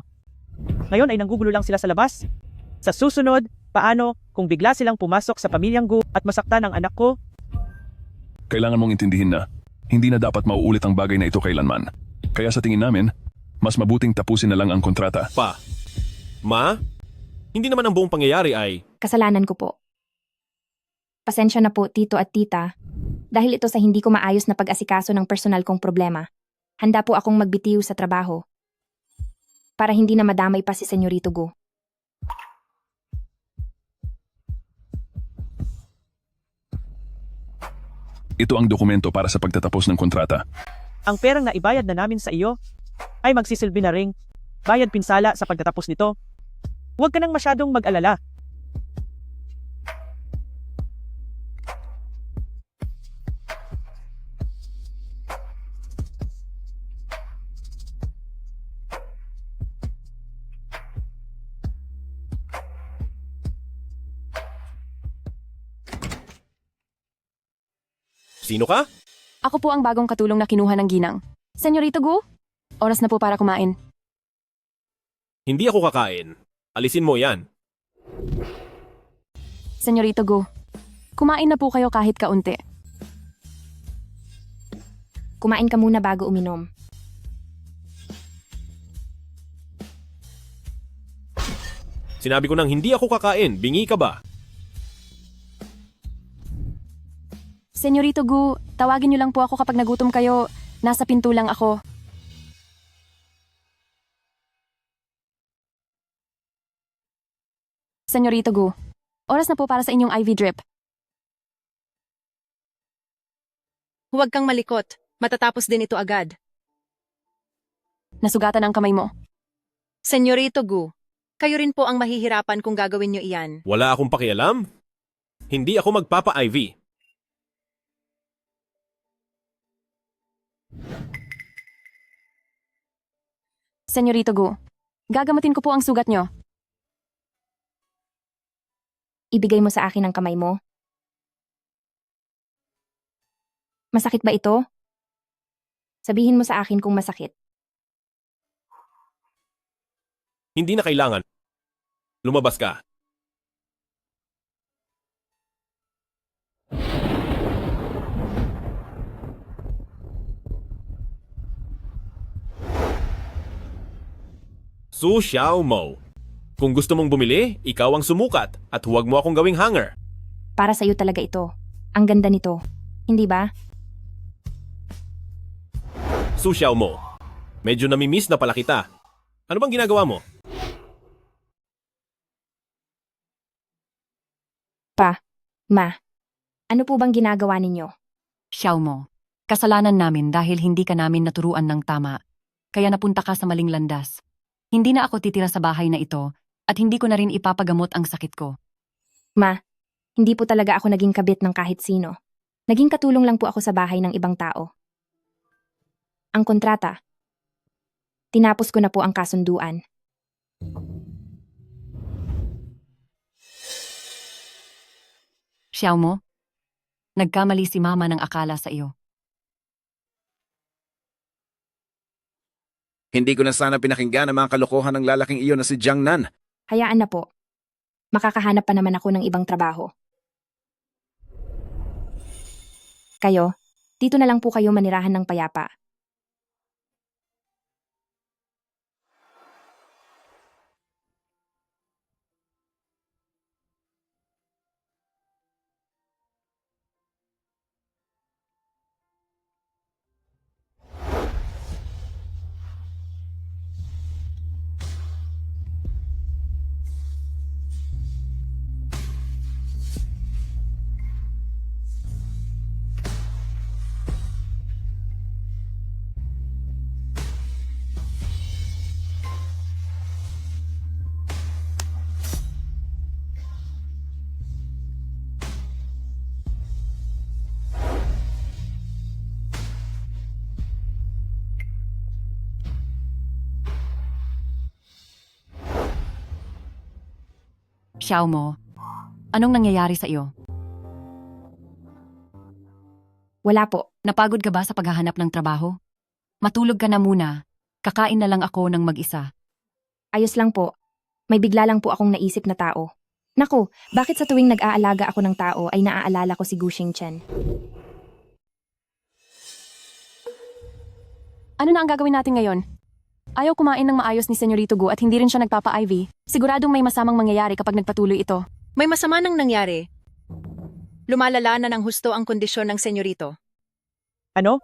Ngayon ay nanggugulo lang sila sa labas. Sa susunod, paano kung bigla silang pumasok sa pamilyang Gu at masaktan ang anak ko? kailangan mong intindihin na hindi na dapat mauulit ang bagay na ito kailanman. Kaya sa tingin namin, mas mabuting tapusin na lang ang kontrata. Pa, Ma? Hindi naman ang buong pangyayari ay... Kasalanan ko po. Pasensya na po, tito at tita. Dahil ito sa hindi ko maayos na pag-asikaso ng personal kong problema. Handa po akong magbitiw sa trabaho. Para hindi na madamay pa si Senyorito Gu. Ito ang dokumento para sa pagtatapos ng kontrata. Ang perang na ibayad na namin sa iyo ay magsisilbi na ring bayad pinsala sa pagtatapos nito. Huwag ka nang masyadong mag-alala. Sino ka? Ako po ang bagong katulong na kinuha ng ginang. Senyorito Gu, oras na po para kumain. Hindi ako kakain. Alisin mo yan. Senyorito Gu, kumain na po kayo kahit kaunti. Kumain ka muna bago uminom. Sinabi ko nang hindi ako kakain. Bingi ka ba? Senyorito Gu, tawagin niyo lang po ako kapag nagutom kayo. Nasa pinto lang ako. Senyorito Gu, oras na po para sa inyong IV drip. Huwag kang malikot. Matatapos din ito agad. Nasugatan ang kamay mo. Senyorito Gu, kayo rin po ang mahihirapan kung gagawin niyo iyan. Wala akong pakialam. Hindi ako magpapa-IV. Senyorito Gu, gagamutin ko po ang sugat niyo. Ibigay mo sa akin ang kamay mo. Masakit ba ito? Sabihin mo sa akin kung masakit. Hindi na kailangan. Lumabas ka. Su Xiaomo. Kung gusto mong bumili, ikaw ang sumukat at huwag mo akong gawing hanger. Para sa'yo talaga ito. Ang ganda nito. Hindi ba? Su Xiaomo. Medyo namimiss na pala kita. Ano bang ginagawa mo? Ma, ano po bang ginagawa ninyo? Xiaomo, kasalanan namin dahil hindi ka namin naturuan ng tama. Kaya napunta ka sa maling landas. Hindi na ako titira sa bahay na ito at hindi ko na rin ipapagamot ang sakit ko. Ma, hindi po talaga ako naging kabit ng kahit sino. Naging katulong lang po ako sa bahay ng ibang tao. Ang kontrata. Tinapos ko na po ang kasunduan. Xiaomo, nagkamali si mama ng akala sa iyo. Hindi ko na sana pinakinggan ang mga kalokohan ng lalaking iyon na si Jiang Nan. Hayaan na po. Makakahanap pa naman ako ng ibang trabaho. Kayo, dito na lang po kayo manirahan ng payapa. Xiaomo, anong nangyayari sa iyo? Wala po. Napagod ka ba sa paghahanap ng trabaho? Matulog ka na muna. Kakain na lang ako ng mag-isa. Ayos lang po. May bigla lang po akong naisip na tao. Naku, bakit sa tuwing nag-aalaga ako ng tao ay naaalala ko si Gu Xingchen? Ano na ang gagawin natin ngayon? Ayaw kumain ng maayos ni Senyorito Gu at hindi rin siya nagpapa-IV. Siguradong may masamang mangyayari kapag nagpatuloy ito. May masama nang nangyari. Lumalala na ng husto ang kondisyon ng senyorito. Ano?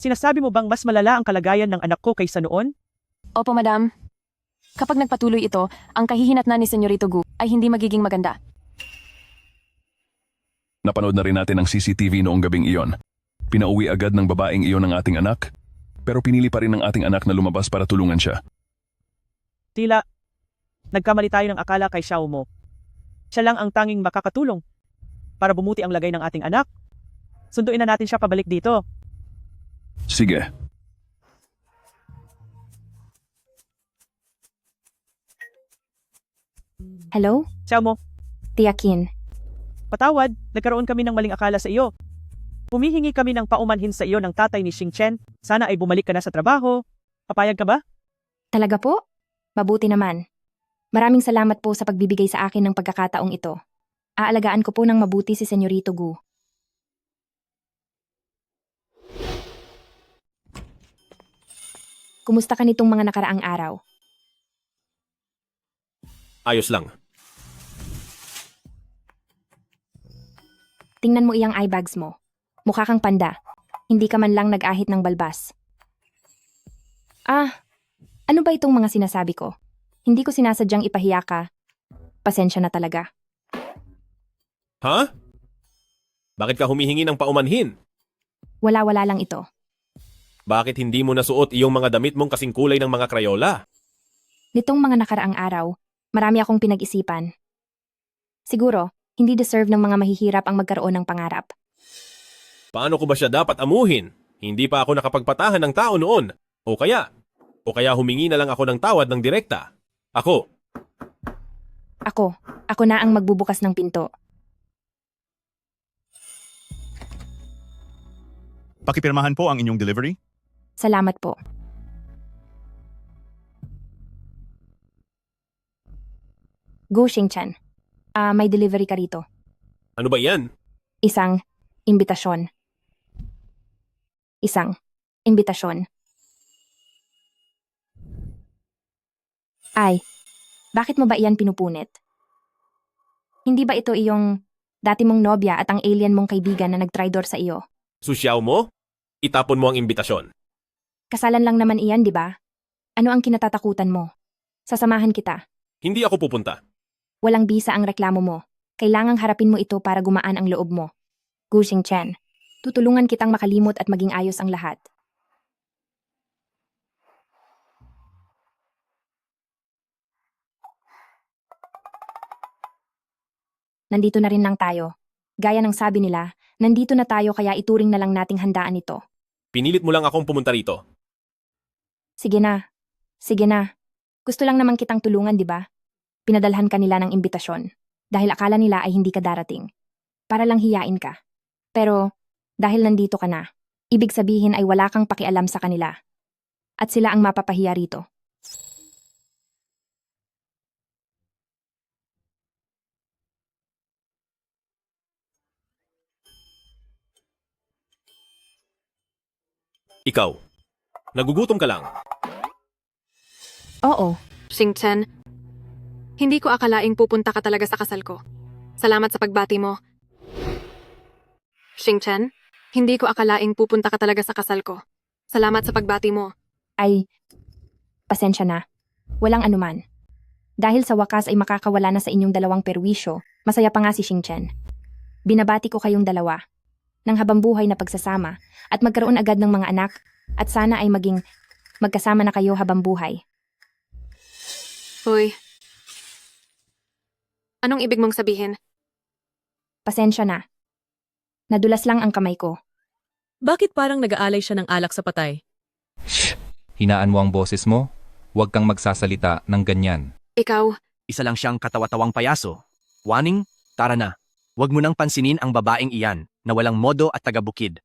Sinasabi mo bang mas malala ang kalagayan ng anak ko kaysa noon? Opo, madam. Kapag nagpatuloy ito, ang kahihinatnan ni Senyorito Gu ay hindi magiging maganda. Napanood na rin natin ang CCTV noong gabing iyon. Pinauwi agad ng babaeng iyon ng ating anak, pero pinili pa rin ng ating anak na lumabas para tulungan siya. Tila, nagkamali tayo ng akala kay Xiao Mo. Siya lang ang tanging makakatulong para bumuti ang lagay ng ating anak. Sunduin na natin siya pabalik dito. Sige. Hello? Xiao Mo. Tiyakin. Patawad, nagkaroon kami ng maling akala sa iyo. Humihingi kami ng paumanhin sa iyo ng tatay ni Xing Chen. Sana ay bumalik ka na sa trabaho. Papayag ka ba? Talaga po? Mabuti naman. Maraming salamat po sa pagbibigay sa akin ng pagkakataong ito. Aalagaan ko po ng mabuti si Senyorito Gu. Kumusta ka nitong mga nakaraang araw? Ayos lang. Tingnan mo iyang eye bags mo. Mukha kang panda. Hindi ka man lang nag-ahit ng balbas. Ano ba itong mga sinasabi ko? Hindi ko sinasadyang ipahiya ka. Pasensya na talaga. Ha? Bakit ka humihingi ng paumanhin? Wala-wala lang ito. Bakit hindi mo nasuot iyong mga damit mong kasing kulay ng mga krayola? Nitong mga nakaraang araw, marami akong pinag-isipan. Siguro, hindi deserve ng mga mahihirap ang magkaroon ng pangarap. Paano ko ba siya dapat amuhin? Hindi pa ako nakapagpatahan ng tao noon. O kaya humingi na lang ako ng tawad ng direkta. Ako na ang magbubukas ng pinto. Pakipirmahan po ang inyong delivery. Salamat po. Gu Xingchen. May delivery ka rito. Ano ba yan? Isang imbitasyon. Ay, bakit mo ba iyan pinupunit? Hindi ba ito iyong dati mong nobya at ang alien mong kaibigan na nagtraidor sa iyo? Susyaw mo? Itapon mo ang imbitasyon. Kasalan lang naman iyan, di ba? Ano ang kinatatakutan mo? Sasamahan kita. Hindi ako pupunta. Walang bisa ang reklamo mo. Kailangang harapin mo ito para gumaan ang loob mo. Gu Xingchen, tutulungan kitang makalimot at maging ayos ang lahat. Nandito na rin lang tayo. Gaya ng sabi nila, nandito na tayo kaya ituring na lang nating handaan ito. Pinilit mo lang akong pumunta rito. Sige na. Gusto lang naman kitang tulungan, di ba? Pinadalhan ka nila ng imbitasyon. Dahil akala nila ay hindi ka darating. Para lang hiyain ka. Pero, dahil nandito ka na, ibig sabihin ay wala kang pakialam sa kanila. At sila ang mapapahiya rito. Ikaw, nagugutom ka lang. Oo. Xing Chen, hindi ko akalaing pupunta ka talaga sa kasal ko. Salamat sa pagbati mo. Xing Chen, hindi ko akalaing pupunta ka talaga sa kasal ko. Salamat sa pagbati mo. Ay, pasensya na. Walang anuman. Dahil sa wakas ay makakawala na sa inyong dalawang perwisyo, masaya pa nga si Xing Chen. Binabati ko kayong dalawa ng habambuhay na pagsasama at magkaroon agad ng mga anak at sana ay maging magkasama na kayo habang buhay. Hoy. Anong ibig mong sabihin? Pasensya na. Nadulas lang ang kamay ko. Bakit parang nag-aalay siya ng alak sa patay? Hinaan mo ang boses mo. Huwag kang magsasalita ng ganyan. Ikaw. Isa lang siyang katawa-tawang payaso. Waning, tara na. Huwag mo nang pansinin ang babaeng iyan na walang modo at taga-bukid.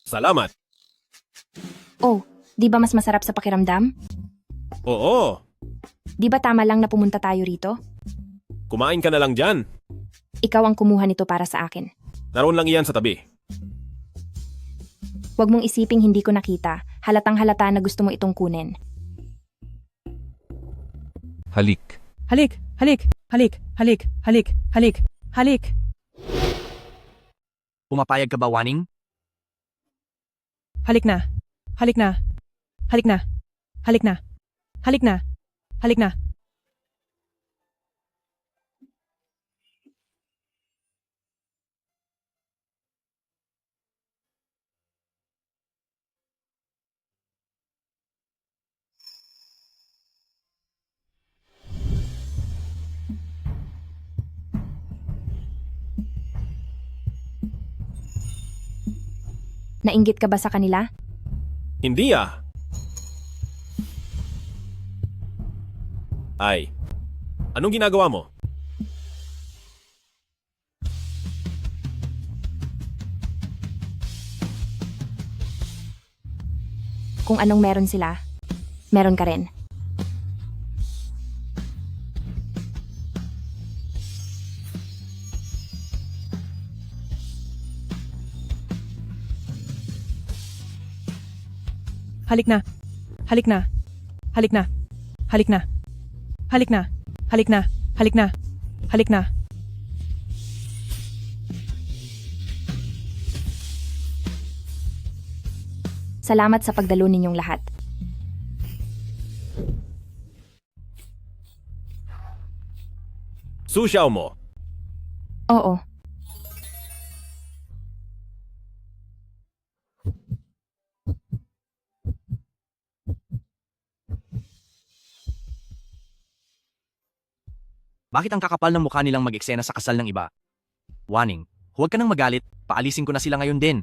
Salamat. Oh, di ba mas masarap sa pakiramdam? Oo. Di ba tama lang na pumunta tayo rito? Kumain ka na lang dyan. Ikaw ang kumuha nito para sa akin. Naroon lang iyan sa tabi. Huwag mong isiping hindi ko nakita. Halatang halata na gusto mo itong kunin. Halik. Halik, halik, halik, halik, halik, halik, halik. Pumapayag ka ba, Waning? Halik na. Halik na. Halik na. Halik na. Halik na. Halik na. Nainggit ka ba sa kanila? Hindi ah. Ay, anong ginagawa mo? Kung anong meron sila, meron ka rin. Halik na. Halik na. Halik na. Halik na. Halik na. Halik na. Halik na. Halik na. Salamat sa pagdalo ninyong lahat. Susyaw mo. Oo. Bakit ang kakapal ng mukha nilang mag-eksena sa kasal ng iba? Waning, huwag ka nang magalit. Paalisin ko na sila ngayon din.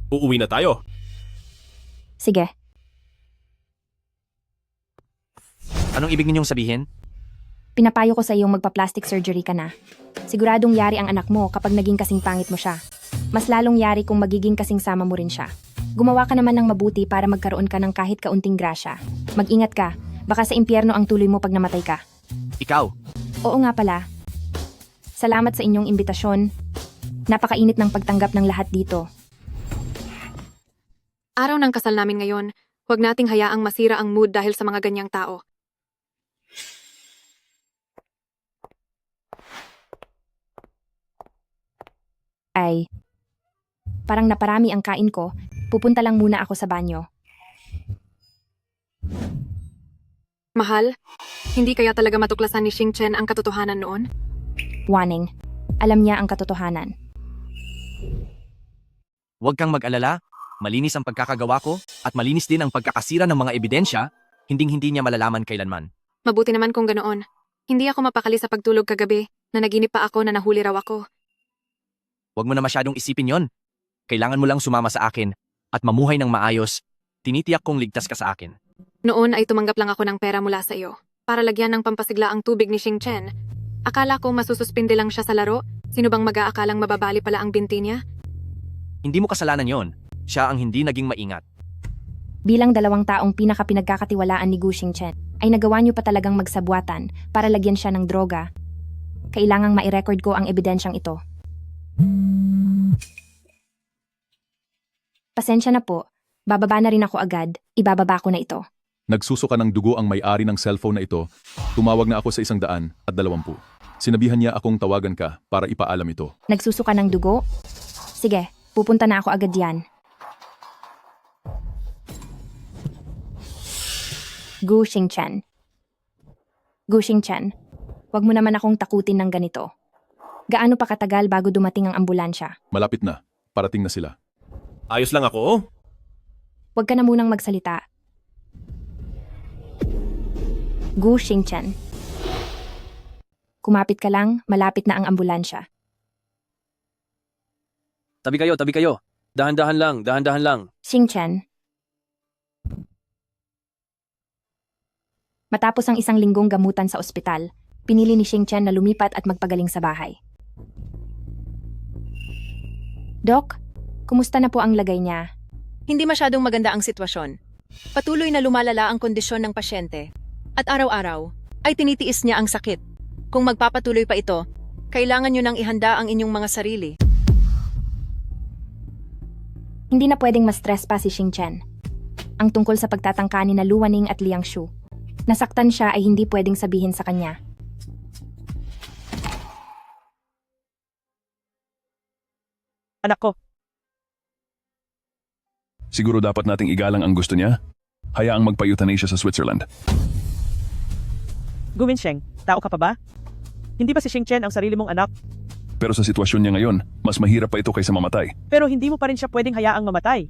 Uuwi na tayo. Sige. Anong ibig ninyong sabihin? Pinapayo ko sa iyong magpa-plastic surgery ka na. Siguradong yari ang anak mo kapag naging kasing pangit mo siya. Mas lalong yari kung magiging kasing sama mo rin siya. Gumawa ka naman ng mabuti para magkaroon ka ng kahit kaunting grasya. Mag-ingat ka. Baka sa impyerno ang tuloy mo pag namatay ka. Ikaw? Oo nga pala. Salamat sa inyong imbitasyon. Napakainit ng pagtanggap ng lahat dito. Araw ng kasal namin ngayon, huwag nating hayaang masira ang mood dahil sa mga ganyang tao. Ay, parang naparami ang kain ko. Pupunta lang muna ako sa banyo. Mahal, hindi kaya talaga matuklasan ni Xing Chen ang katotohanan noon? Waning, alam niya ang katotohanan. Huwag kang mag-alala. Malinis ang pagkakagawa ko at malinis din ang pagkakasira ng mga ebidensya. Hinding-hindi niya malalaman kailanman. Mabuti naman kung ganoon. Hindi ako mapakali sa pagtulog kagabi na naginip pa ako na nahuli raw ako. Huwag mo na masyadong isipin yon. Kailangan mo lang sumama sa akin at mamuhay ng maayos. Tinitiyak kong ligtas ka sa akin. Noon ay tumanggap lang ako ng pera mula sa iyo para lagyan ng pampasigla ang tubig ni Xing Chen. Akala ko masususpinde lang siya sa laro. Sino bang mag-aakalang mababali pala ang binti niya? Hindi mo kasalanan yon. Siya ang hindi naging maingat. Bilang 2 taong pinaka-pinagkakatiwalaan ni Gu Xingchen, ay nagawa niyo pa talagang magsabwatan para lagyan siya ng droga. Kailangang mai-record ko ang ebidensyang ito. Pasensya na po. Bababa na rin ako agad. Ibababa ko na ito. Nagsusuka ng dugo ang may-ari ng cellphone na ito. Tumawag na ako sa 120. Sinabihan niya akong tawagan ka para ipaalam ito. Nagsusuka ng dugo? Sige, pupunta na ako agad yan. Gu Xingchen. Gu Xingchen, wag mo naman akong takutin ng ganito. Gaano pa katagal bago dumating ang ambulansya? Malapit na. Parating na sila. Ayos lang ako. Wag ka na munang magsalita. Gu Xingchen. Kumapit ka lang, malapit na ang ambulansya. Tabi kayo, tabi kayo. Dahan-dahan lang, dahan-dahan lang. Xingchen. Matapos ang 1 linggong gamutan sa ospital, pinili ni Xingchen na lumipat at magpagaling sa bahay. Dok, Kumusta na po ang lagay niya? Hindi masyadong maganda ang sitwasyon. Patuloy na lumalala ang kondisyon ng pasyente. At araw-araw, ay tinitiis niya ang sakit. Kung magpapatuloy pa ito, kailangan nyo nang ihanda ang inyong mga sarili. Hindi na pwedeng ma-stress pa si Xingchen. Ang tungkol sa pagtatangka ni na Luwaning at Liang Shu. Nasaktan siya ay hindi pwedeng sabihin sa kanya. Anak ko, Siguro dapat nating igalang ang gusto niya? Hayaang magpa-euthanasia sa Switzerland. Gu Wensheng, tao ka pa ba? Hindi ba si Xingchen ang sarili mong anak? Pero sa sitwasyon niya ngayon, mas mahirap pa ito kaysa mamatay. Pero hindi mo pa rin siya pwedeng hayaang mamatay.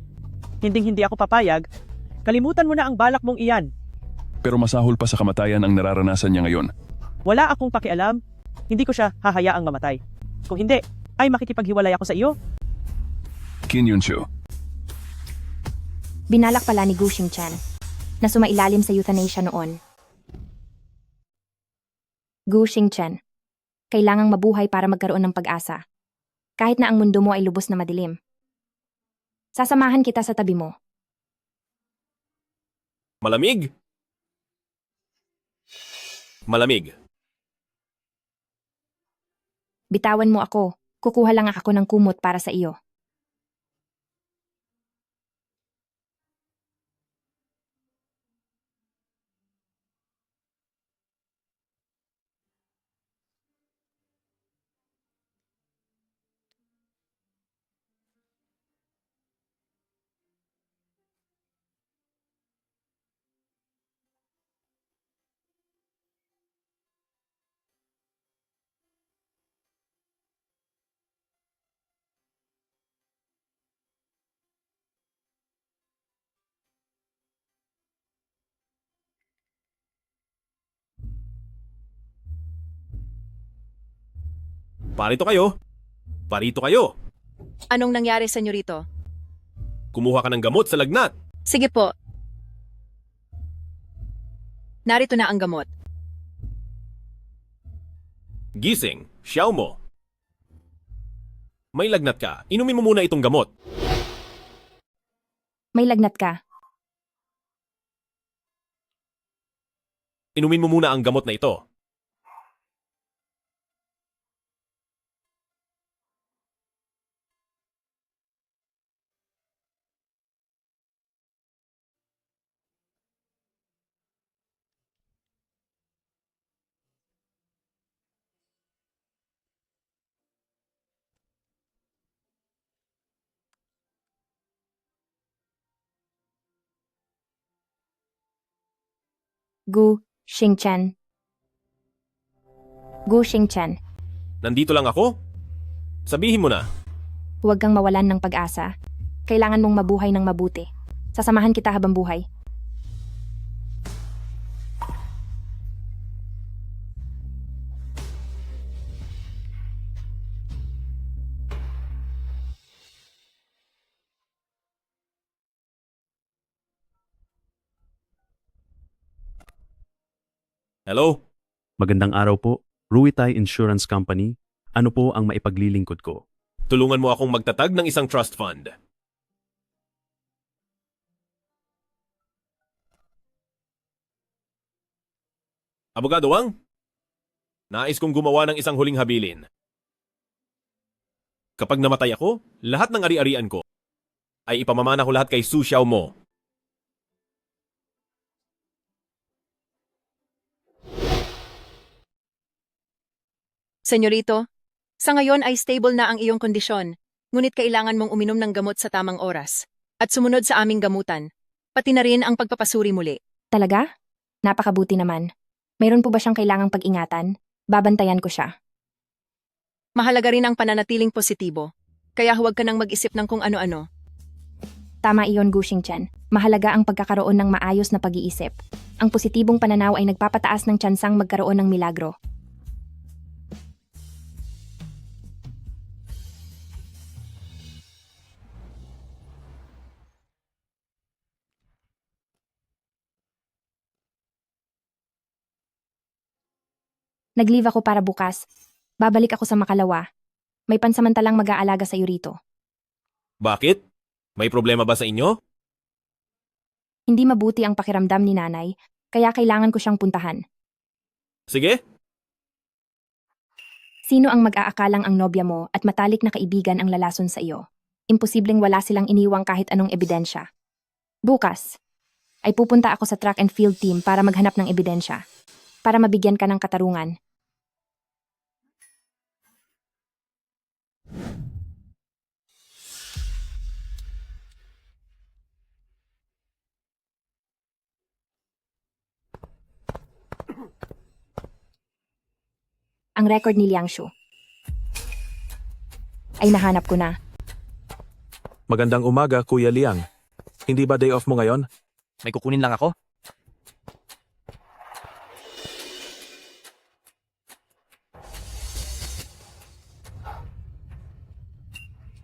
Hindi ako papayag. Kalimutan mo na ang balak mong iyan. Pero masahol pa sa kamatayan ang nararanasan niya ngayon. Wala akong pakialam. Hindi ko siya hahayaang mamatay. Kung hindi, ay makikipaghiwalay ako sa iyo. Qin Yunshu. Binalak pala ni Gu Xingchen na sumailalim sa euthanasia noon. Gu Xingchen, kailangang mabuhay para magkaroon ng pag-asa. Kahit na ang mundo mo ay lubos na madilim. Sasamahan kita sa tabi mo. Malamig? Malamig. Bitawan mo ako. Kukuha lang ako ng kumot para sa iyo. Parito kayo. Parito kayo. Anong nangyari, senyorito? Kumuha ka ng gamot sa lagnat. Sige po. Narito na ang gamot. Gising, siyaw mo. May lagnat ka, inumin mo muna itong gamot. May lagnat ka. Inumin mo muna ang gamot na ito. Gu Xingchen. Gu Xingchen, Nandito lang ako? Sabihin mo na. huwag kang mawalan ng pag-asa. Kailangan mong mabuhay ng mabuti. Sasamahan kita habang buhay. Hello? Magandang araw po. Ruitay Insurance Company. Ano po ang maipaglilingkod ko? Tulungan mo akong magtatag ng isang trust fund. Abogado Wang? Nais kong gumawa ng isang huling habilin. Kapag namatay ako, lahat ng ari-arian ko ay ipamamana ko lahat kay Su Xiao Mo. Senyorito, sa ngayon ay stable na ang iyong kondisyon, ngunit kailangan mong uminom ng gamot sa tamang oras at sumunod sa aming gamutan, pati na rin ang pagpapasuri muli. Talaga? Napakabuti naman. Mayroon po ba siyang kailangang pag-ingatan? Babantayan ko siya. Mahalaga rin ang pananatiling positibo, kaya huwag ka nang mag-isip ng kung ano-ano. Tama iyon, Gu Xingchen. Mahalaga ang pagkakaroon ng maayos na pag-iisip. Ang positibong pananaw ay nagpapataas ng tsansang magkaroon ng milagro. Nag-leave ako para bukas. Babalik ako sa Makalawa. May pansamantalang mag-aalaga sa iyo rito. Bakit? May problema ba sa inyo? Hindi mabuti ang pakiramdam ni nanay, kaya kailangan ko siyang puntahan. Sige, Sino ang mag-aakalang ang nobya mo at matalik na kaibigan ang lalason sa iyo? Imposibleng wala silang iniwang kahit anong ebidensya. Bukas, ay pupunta ako sa track and field team para maghanap ng ebidensya. Para mabigyan ka ng katarungan. Ang record ni Liang Shu. Ay nahanap ko na. Magandang umaga, Kuya Liang. Hindi ba day off mo ngayon? May kukunin lang ako.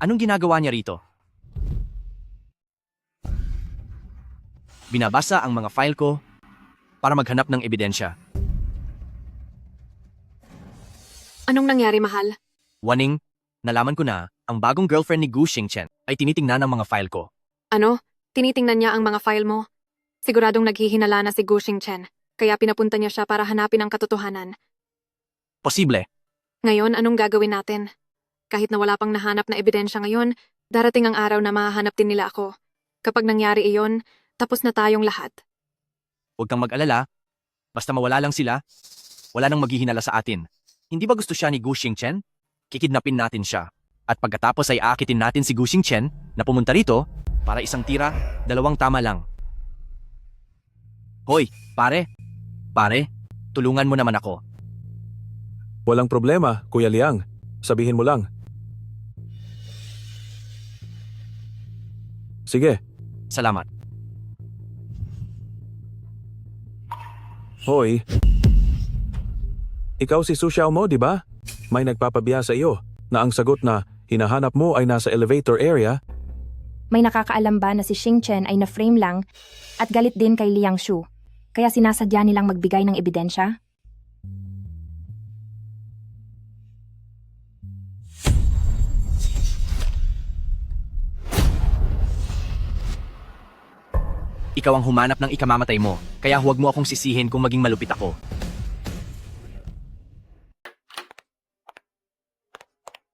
Anong ginagawa niya rito? Binabasa ang mga file ko para maghanap ng ebidensya. Anong nangyari, mahal? Waning, nalaman ko na ang bagong girlfriend ni Gu Xingchen ay tinitingnan ang mga file ko. Ano? Tinitingnan niya ang mga file mo? Siguradong naghihinala na si Gu Xingchen, kaya pinapunta niya siya para hanapin ang katotohanan. Posible. Ngayon, anong gagawin natin? Kahit na wala pang nahanap na ebidensya ngayon, darating ang araw na mahahanap din nila ako. Kapag nangyari iyon, tapos na tayong lahat. Huwag kang mag-alala. Basta mawala lang sila, wala nang maghihinala sa atin. Hindi ba gusto siya ni Gu Xingchen? Kikidnapin natin siya. At pagkatapos ay aakitin natin si Gu Xingchen na pumunta rito para isang tira, 2 tama lang. Hoy, pare. Pare, tulungan mo naman ako. Walang problema, Kuya Liang. Sabihin mo lang. Sige. Salamat. Hoy. Ikaw si Su Xiao mo, di ba? May nagpapabiya sa iyo na ang sagot na hinahanap mo ay nasa elevator area. May nakakaalam ba na si Xingchen ay na-frame lang at galit din kay Liang Shu? Kaya sinasadya nilang magbigay ng ebidensya? Ikaw ang humanap ng ikamamatay mo, kaya huwag mo akong sisihin kung maging malupit ako.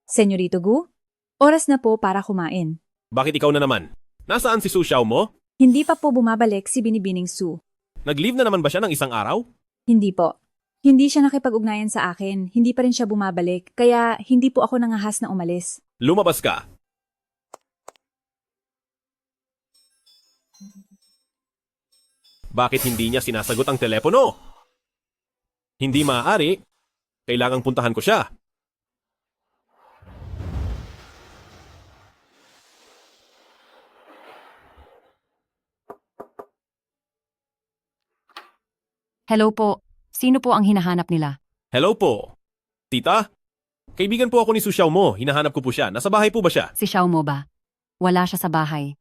Senyorito Gu, oras na po para kumain. bakit ikaw na naman? Nasaan si Su Xiao mo? Hindi pa po bumabalik si Binibining Su. Nag-leave na naman ba siya ng isang araw? Hindi po. Hindi siya nakipag-ugnayan sa akin, hindi pa rin siya bumabalik, kaya hindi po ako nangahas na umalis. Lumabas ka. Bakit hindi niya sinasagot ang telepono? Hindi maaari. Kailangang puntahan ko siya. Hello po. Sino po ang hinahanap nila? Hello po. Tita? Kaibigan po ako ni Su Xiao mo. Hinahanap ko po siya. Nasa bahay po ba siya? Si Xiao mo ba? Wala siya sa bahay.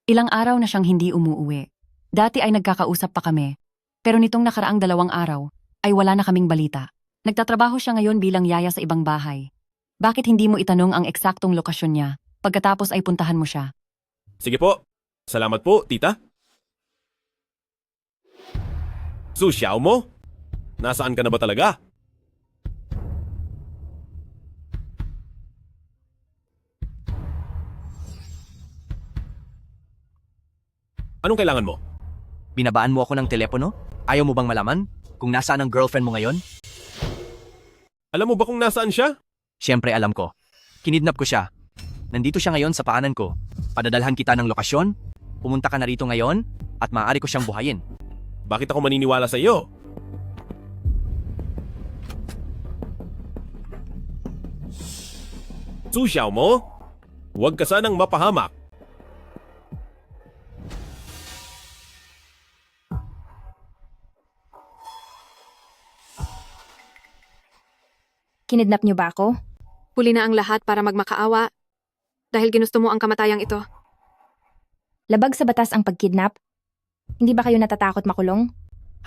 Ilang araw na siyang hindi umuuwi. Dati ay nagkakausap pa kami. Pero nitong nakaraang 2 araw, ay wala na kaming balita. Nagtatrabaho siya ngayon bilang yaya sa ibang bahay. Bakit hindi mo itanong ang eksaktong lokasyon niya? Pagkatapos ay puntahan mo siya. Sige po. Salamat po, tita. Su Xiao mo? Nasaan ka na ba talaga? Anong kailangan mo? Binabaan mo ako ng telepono? Ayaw mo bang malaman kung nasaan ang girlfriend mo ngayon? Alam mo ba kung nasaan siya? Siyempre alam ko. Kinidnap ko siya. Nandito siya ngayon sa paanan ko. Padadalhan kita ng lokasyon. Pumunta ka na rito ngayon at maaari ko siyang buhayin. Bakit ako maniniwala sa iyo? Su Xiao mo? Huwag ka sanang mapahamak. Kinidnap niyo ba ako? Huli na ang lahat para magmakaawa dahil ginusto mo ang kamatayang ito. Labag sa batas ang pagkidnap? Hindi ba kayo natatakot makulong?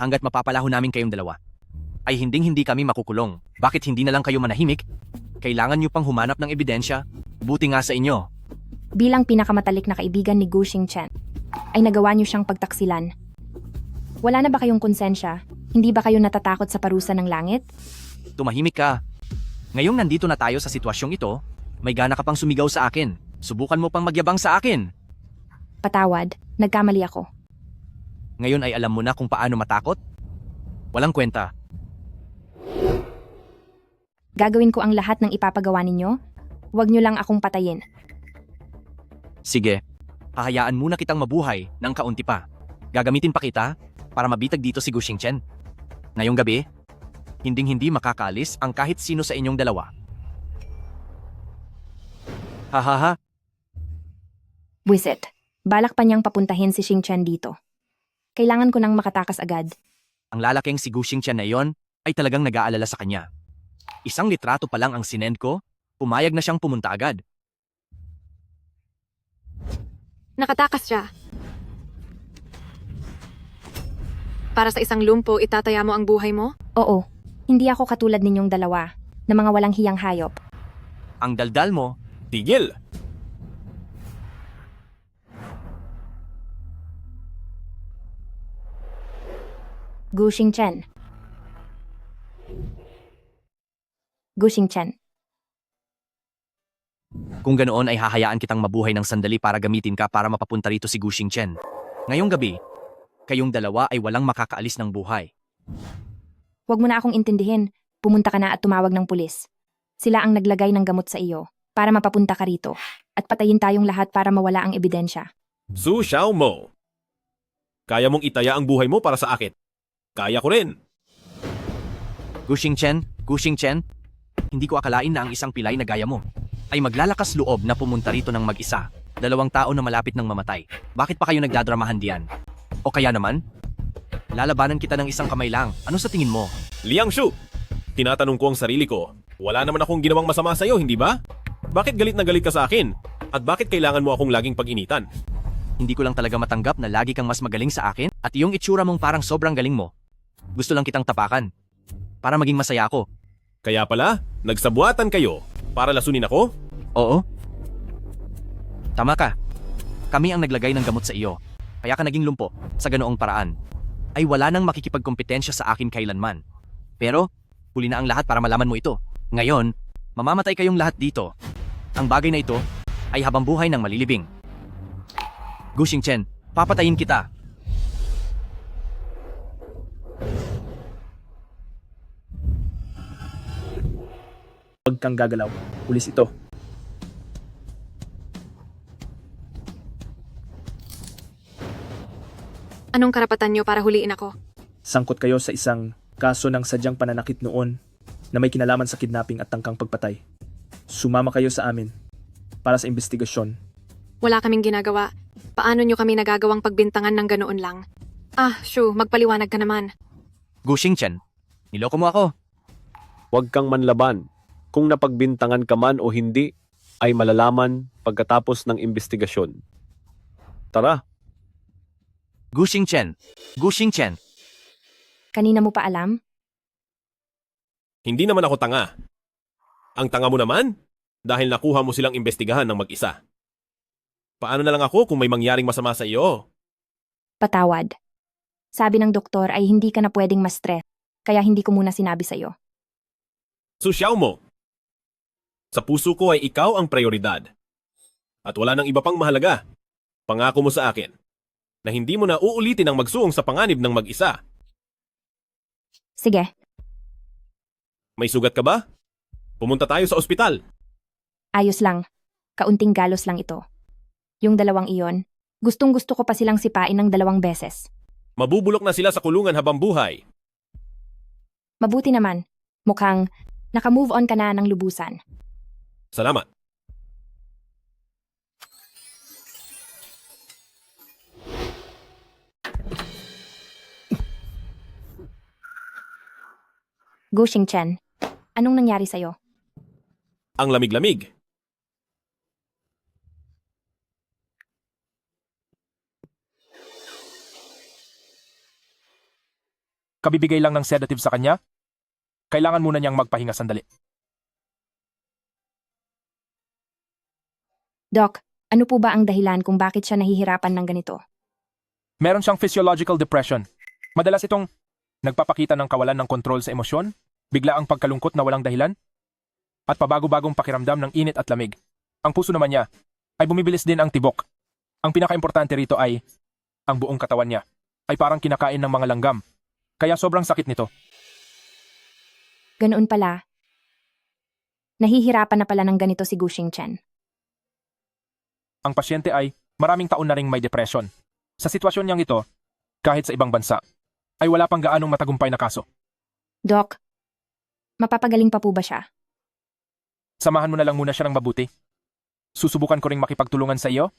Hanggat mapapalaho namin kayong dalawa, ay hinding-hindi kami makukulong. Bakit hindi na lang kayo manahimik? Kailangan nyo pang humanap ng ebidensya? Buti nga sa inyo. Bilang pinakamatalik na kaibigan ni Gu Xingchen, ay nagawa niyo siyang pagtaksilan. Wala na ba kayong konsensya? Hindi ba kayo natatakot sa parusa ng langit? Tumahimik ka. Ngayong nandito na tayo sa sitwasyong ito, may gana ka pang sumigaw sa akin. Subukan mo pang magyabang sa akin. Patawad, nagkamali ako. Ngayon ay alam mo na kung paano matakot? Walang kwenta. Gagawin ko ang lahat ng ipapagawa ninyo. Huwag niyo lang akong patayin. Sige, hahayaan muna kitang mabuhay ng kaunti pa. Gagamitin pa kita para mabitag dito si Gu Xingchen. Ngayong gabi, hinding-hindi makakaalis ang kahit sino sa inyong dalawa. Hahaha. Buisit, balak pa niyang papuntahin si Xingchen dito. Kailangan ko nang makatakas agad. Ang lalaking si Gu Xingchen na iyon ay talagang nag-aalala sa kanya. Isang litrato pa lang ang sinend ko, pumayag na siyang pumunta agad. Nakatakas siya. Para sa isang lumpo, itataya mo ang buhay mo? Oo, hindi ako katulad ninyong dalawa, na mga walang hiyang hayop. Ang daldal mo, tigil! Gu Xingchen. Gu Xingchen. Kung ganoon ay hahayaan kitang mabuhay ng sandali para gamitin ka para mapapunta rito si Gu Xingchen. Ngayong gabi, kayong dalawa ay walang makakaalis ng buhay. Huwag mo na akong intindihin. Pumunta ka na at tumawag ng pulis. Sila ang naglagay ng gamot sa iyo para mapapunta ka rito at patayin tayong lahat para mawala ang ebidensya. Su Xiaomo. Kaya mong itaya ang buhay mo para sa akin. Kaya ko rin. Gu Xingchen, hindi ko akalain na ang isang pilay na gaya mo ay maglalakas loob na pumunta rito ng mag-isa. 2 tao na malapit ng mamatay. Bakit pa kayo nagdadramahan diyan? O kaya naman, lalabanan kita ng isang kamay lang. Ano sa tingin mo? Liang Shu, tinatanong ko ang sarili ko. Wala naman akong ginawang masama sa'yo, hindi ba? Bakit galit na galit ka sa akin? At bakit kailangan mo akong laging pag-initan? Hindi ko lang talaga matanggap na lagi kang mas magaling sa akin at iyong itsura mong parang sobrang galing mo. Gusto lang kitang tapakan para maging masaya ako. Kaya pala, nagsabuatan kayo para lasunin ako? Oo. Tama ka. Kami ang naglagay ng gamot sa iyo. Kaya ka naging lumpo. Sa ganoong paraan ay wala nang makikipagkompetensya sa akin kailanman. Pero, huli na ang lahat para malaman mo ito. Ngayon, mamamatay kayong lahat dito. Ang bagay na ito ay habang buhay ng malilibing. Gu Xingchen, papatayin kita. Huwag kang gagalaw. Pulis ito. Anong karapatan niyo para huliin ako? Sangkot kayo sa isang kaso ng sadyang pananakit noon na may kinalaman sa kidnapping at tangkang pagpatay. Sumama kayo sa amin para sa investigasyon. Wala kaming ginagawa. Paano niyo kami nagagawang pagbintangan ng ganoon lang? Shu, magpaliwanag ka naman. Gu Xingchen, niloko mo ako. Huwag kang manlaban. Kung napagbintangan ka man o hindi, ay malalaman pagkatapos ng investigasyon. Tara. Gu Xingchen. Kanina mo pa alam? Hindi naman ako tanga. Ang tanga mo naman? Dahil nakuha mo silang imbestigahan ng mag-isa. Paano na lang ako kung may mangyaring masama sa iyo? Patawad. Sabi ng doktor ay hindi ka na pwedeng ma-stress, kaya hindi ko muna sinabi sa iyo. Su Xiaomo, sa puso ko ay ikaw ang prioridad. At wala nang iba pang mahalaga. Pangako mo sa akin na hindi mo na uulitin ang magsuong sa panganib ng mag-isa. Sige. May sugat ka ba? Pumunta tayo sa ospital. Ayos lang. Kaunting galos lang ito. Yung 2 iyon, gustong-gusto ko pa silang sipain ng 2 beses. Mabubulok na sila sa kulungan habang buhay. Mabuti naman. Mukhang naka-move on ka na ng lubusan. Salamat. Gu Xingchen, anong nangyari sa'yo? Ang lamig-lamig. Kabibigay lang ng sedative sa kanya? Kailangan muna niyang magpahinga sandali. Doc, Ano po ba ang dahilan kung bakit siya nahihirapan ng ganito? Meron siyang physiological depression. Madalas itong nagpapakita ng kawalan ng kontrol sa emosyon, bigla ang pagkalungkot na walang dahilan, at pabago-bagong pakiramdam ng init at lamig. Ang puso naman niya ay bumibilis din ang tibok. Ang pinakaimportante rito ay ang buong katawan niya ay parang kinakain ng mga langgam. Kaya sobrang sakit nito. Ganoon pala. Nahihirapan na pala ng ganito si Gu Xingchen. Ang pasyente ay maraming taon na ring may depression. Sa sitwasyon niyang ito, kahit sa ibang bansa, ay wala pang gaanong matagumpay na kaso. Doc, mapapagaling pa po ba siya? Samahan mo na lang muna siya ng mabuti. Susubukan ko ring makipagtulungan sa iyo.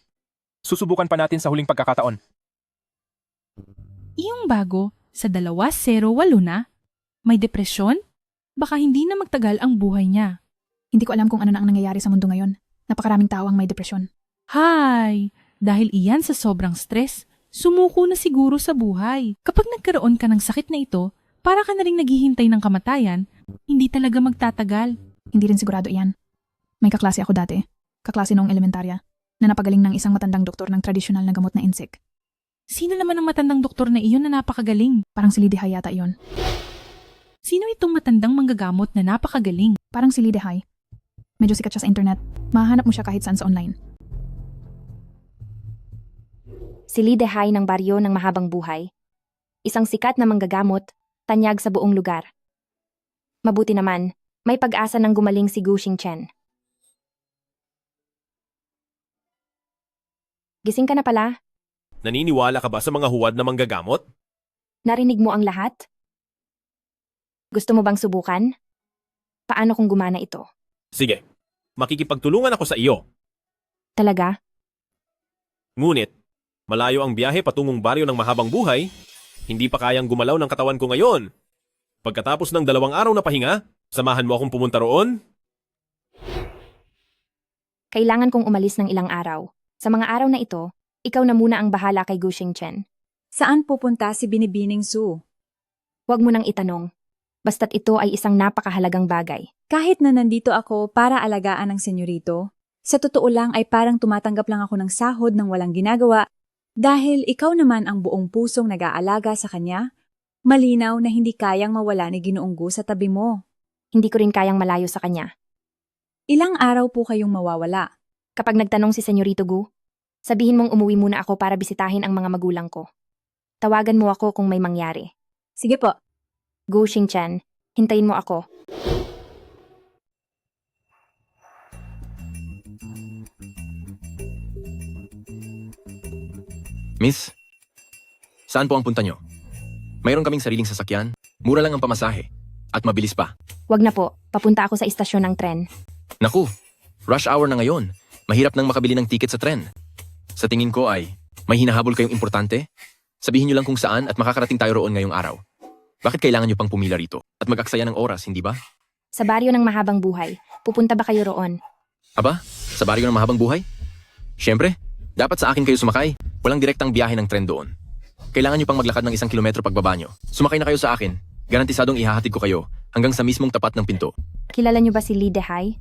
Susubukan pa natin sa huling pagkakataon. Iyong bago, sa 208 na? May depresyon? Baka hindi na magtagal ang buhay niya. Hindi ko alam kung ano na ang nangyayari sa mundo ngayon. Napakaraming tao ang may depresyon. Hay! Dahil iyan sa sobrang stress, sumuko na siguro sa buhay. Kapag nagkaroon ka ng sakit na ito, para ka na rin naghihintay ng kamatayan, hindi talaga magtatagal. Hindi rin sigurado iyan. May kaklase ako dati, kaklase noong elementarya, na napagaling ng isang matandang doktor ng tradisyonal na gamot na insik. Sino naman ang matandang doktor na iyon na napakagaling? Parang si Lidehay yata iyon. Sino itong matandang manggagamot na napakagaling? Parang si Lidehay. Medyo sikat siya sa internet. Mahahanap mo siya kahit saan sa online. Si Lidehay ng baryo ng Mahabang Buhay. Isang sikat na manggagamot, tanyag sa buong lugar. Mabuti naman, may pag-asa ng gumaling si Gu Xingchen. Gising ka na pala? Naniniwala ka ba sa mga huwad na manggagamot? Narinig mo ang lahat? Gusto mo bang subukan? Paano kung gumana ito? Sige, makikipagtulungan ako sa iyo. Talaga? Ngunit, malayo ang biyahe patungong baryo ng Mahabang Buhay, hindi pa kayang gumalaw ng katawan ko ngayon. Pagkatapos ng 2 araw na pahinga, samahan mo akong pumunta roon? Kailangan kong umalis ng ilang araw. Sa mga araw na ito, ikaw na muna ang bahala kay Gu Xingchen. Saan pupunta si Binibining Su? Huwag mo nang itanong. Basta't ito ay isang napakahalagang bagay. Kahit na nandito ako para alagaan ang senyorito, sa totoo lang ay parang tumatanggap lang ako ng sahod ng walang ginagawa dahil ikaw naman ang buong pusong nag-aalaga sa kanya. Malinaw na hindi kayang mawala ni Ginoong Gu sa tabi mo. Hindi ko rin kayang malayo sa kanya. Ilang araw po kayong mawawala? Kapag nagtanong si Senyorito Gu, sabihin mong umuwi muna ako para bisitahin ang mga magulang ko. Tawagan mo ako kung may mangyari. Sige po. Gu Xingchen, hintayin mo ako. Miss, saan po ang punta nyo? Mayroon kaming sariling sasakyan, mura lang ang pamasahe, at mabilis pa. Wag na po, papunta ako sa istasyon ng tren. Naku, rush hour na ngayon. Mahirap nang makabili ng tiket sa tren. Sa tingin ko ay, may hinahabol kayong importante? Sabihin nyo lang kung saan at makakarating tayo roon ngayong araw. Bakit kailangan nyo pang pumila rito at mag-aksaya ng oras, hindi ba? Sa baryo ng Mahabang Buhay, pupunta ba kayo roon? Aba, sa baryo ng Mahabang Buhay? Siyempre, dapat sa akin kayo sumakay. Walang direktang biyahe ng tren doon. Kailangan nyo pang maglakad ng 1 kilometro pagbaba nyo. Sumakay na kayo sa akin. Garantisadong ihahatid ko kayo hanggang sa mismong tapat ng pinto. Kilala nyo ba si Lidehay?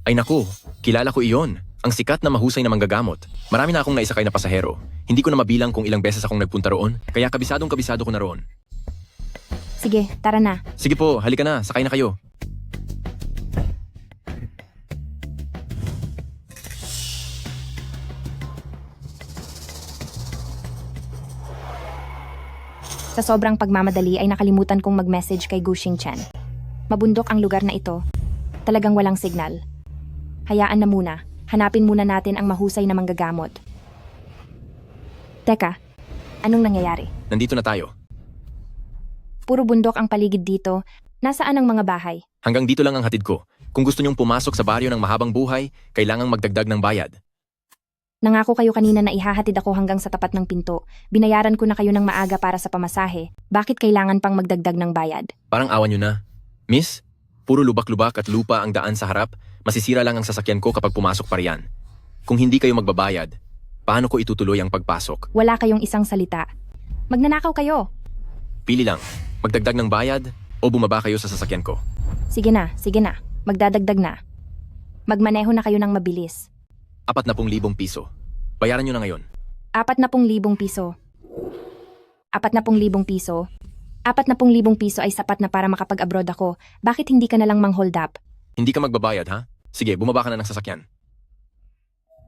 Ay naku, kilala ko iyon. Ang sikat na mahusay na manggagamot. Marami na akong naisakay na pasahero. Hindi ko na mabilang kung ilang beses akong nagpunta roon, kaya kabisado ko na roon. Sige, tara na. Sige po, halika na, sakay na kayo. Sa sobrang pagmamadali ay nakalimutan kong mag-message kay Gu Xingchen. Mabundok ang lugar na ito. Talagang walang signal. Hayaan na muna. Hanapin muna natin ang mahusay na manggagamot. Teka, anong nangyayari? Nandito na tayo. Puro bundok ang paligid dito. Nasaan ang mga bahay? Hanggang dito lang ang hatid ko. Kung gusto nyong pumasok sa baryo ng Mahabang Buhay, kailangang magdagdag ng bayad. Nangako kayo kanina na ihahatid ako hanggang sa tapat ng pinto. Binayaran ko na kayo ng maaga para sa pamasahe. Bakit kailangan pang magdagdag ng bayad? Parang awan nyo na. Miss, puro lubak-lubak at lupa ang daan sa harap. Masisira lang ang sasakyan ko kapag pumasok pa riyan. Kung hindi kayo magbabayad, paano ko itutuloy ang pagpasok? Wala kayong isang salita. Magnanakaw kayo. Pili lang, magdagdag ng bayad o bumaba kayo sa sasakyan ko. Sige na, sige na. Magdadagdag na. Magmaneho na kayo ng mabilis. 40,000 piso. Bayaran nyo na ngayon. 40,000 piso. 40,000 piso. 40,000 piso ay sapat na para makapag-abroad ako. Bakit hindi ka na lang mang-hold up? Hindi ka magbabayad, ha? Sige, bumaba ka na ng sasakyan.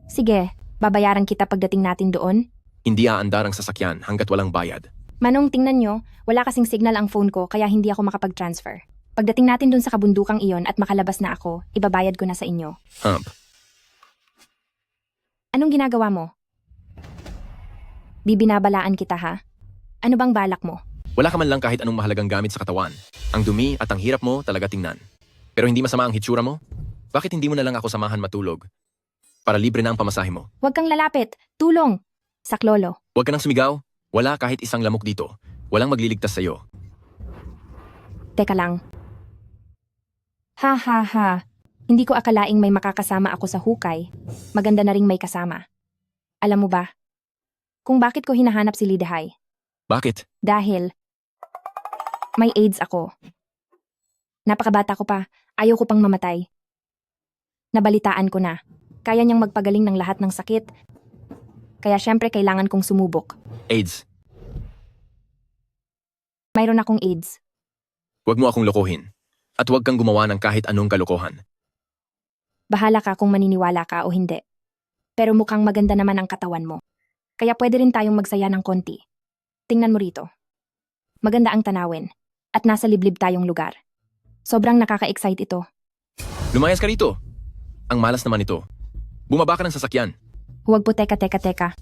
Sige, babayaran kita pagdating natin doon. Hindi aandar ang sasakyan hanggat walang bayad. Manong, tingnan nyo, wala kasing signal ang phone ko kaya hindi ako makapag-transfer. Pagdating natin dun sa kabundukang iyon at makalabas na ako, ibabayad ko na sa inyo. Hump. Anong ginagawa mo? Bibinabalaan kita, ha? Ano bang balak mo? Wala ka man lang kahit anong mahalagang gamit sa katawan. Ang dumi at ang hirap mo talaga tingnan. Pero hindi masama ang hitsura mo? Bakit hindi mo na lang ako samahan matulog? Para libre na ang pamasahe mo. Huwag kang lalapit! Tulong! Saklolo. Huwag ka nang sumigaw. Wala kahit isang lamok dito. Walang magliligtas sa'yo. Teka lang. Ha ha ha. Hindi ko akalaing may makakasama ako sa hukay. Maganda na ring may kasama. Alam mo ba? Kung bakit ko hinahanap si Lidehay? Bakit? Dahil may AIDS ako. Napakabata ko pa. Ayaw ko pang mamatay. Nabalitaan ko na. Kaya niyang magpagaling ng lahat ng sakit. Kaya syempre kailangan kong sumubok. AIDS. Mayroon akong AIDS. Huwag mo akong lokohin. At huwag kang gumawa ng kahit anong kalokohan. Bahala ka kung maniniwala ka o hindi. Pero mukhang maganda naman ang katawan mo. Kaya pwede rin tayong magsaya ng konti. Tingnan mo rito. Maganda ang tanawin. At nasa liblib tayong lugar. Sobrang nakaka-excite ito. Lumayas ka rito. Ang malas naman ito. Bumaba ka ng sasakyan. Huwag po teka.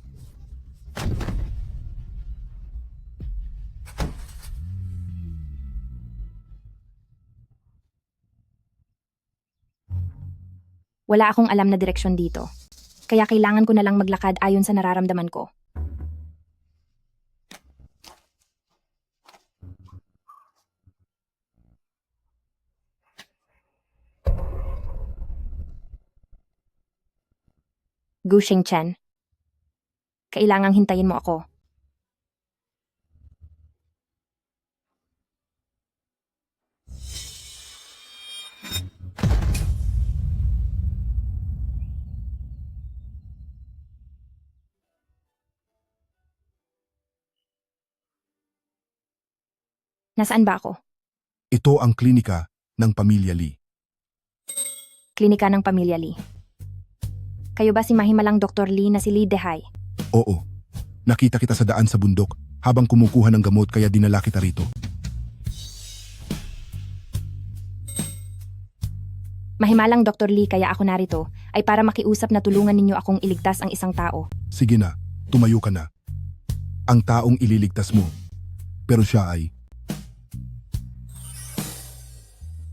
Wala akong alam na direksyon dito. Kaya kailangan ko na lang maglakad ayon sa nararamdaman ko. Gu Xingchen. Kailangang hintayin mo ako. Nasaan ba ako? Ito ang klinika ng Pamilya Lee. Klinika ng Pamilya Lee. Kayo ba si mahimalang Dr. Lee na si Lee Dehay? Oo. Nakita kita sa daan sa bundok habang kumukuha ng gamot kaya dinala kita rito. Mahimalang Dr. Lee kaya ako narito ay para makiusap na tulungan ninyo akong iligtas ang isang tao. Sige na, tumayo ka na. Ang taong ililigtas mo. Pero siya ay...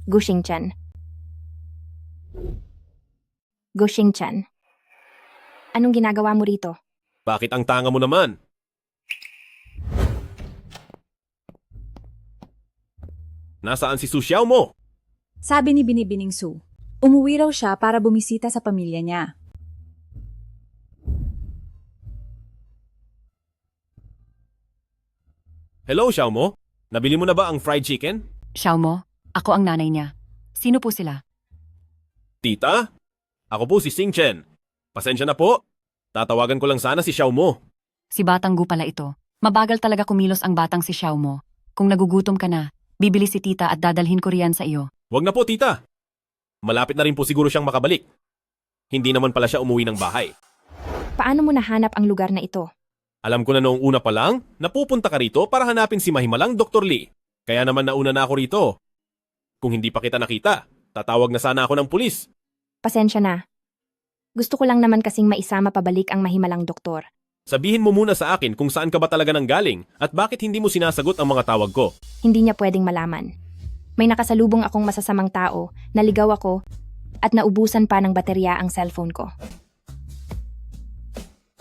Gu Xingchen. Gu Xingchen. Anong ginagawa mo rito? Bakit ang tanga mo naman? Nasaan si Su Xiao mo? Sabi ni Binibining Su, umuwi raw siya para bumisita sa pamilya niya. Hello, Xiao mo? Nabili mo na ba ang fried chicken? Xiao mo, ako ang nanay niya. Sino po sila? Tita? Ako po si Xing Chen. Pasensya na po. Tatawagan ko lang sana si Xiao mo. Si Batang Gu pala ito. Mabagal talaga kumilos ang batang si Xiao mo. Kung nagugutom ka na, bibili si tita at dadalhin ko riyan sa iyo. Wag na po, tita. Malapit na rin po siguro siyang makabalik. Hindi naman pala siya umuwi ng bahay. Paano mo nahanap ang lugar na ito? Alam ko na noong una pa lang, napupunta ka rito para hanapin si mahimalang Dr. Lee. Kaya naman nauna na ako rito. Kung hindi pa kita nakita, tatawag na sana ako ng pulis. Pasensya na. Gusto ko lang naman kasing maisama pabalik ang mahimalang doktor. Sabihin mo muna sa akin kung saan ka ba talaga nanggaling at bakit hindi mo sinasagot ang mga tawag ko. Hindi niya pwedeng malaman. May nakasalubong akong masasamang tao, naligaw ako, at naubusan pa ng baterya ang cellphone ko.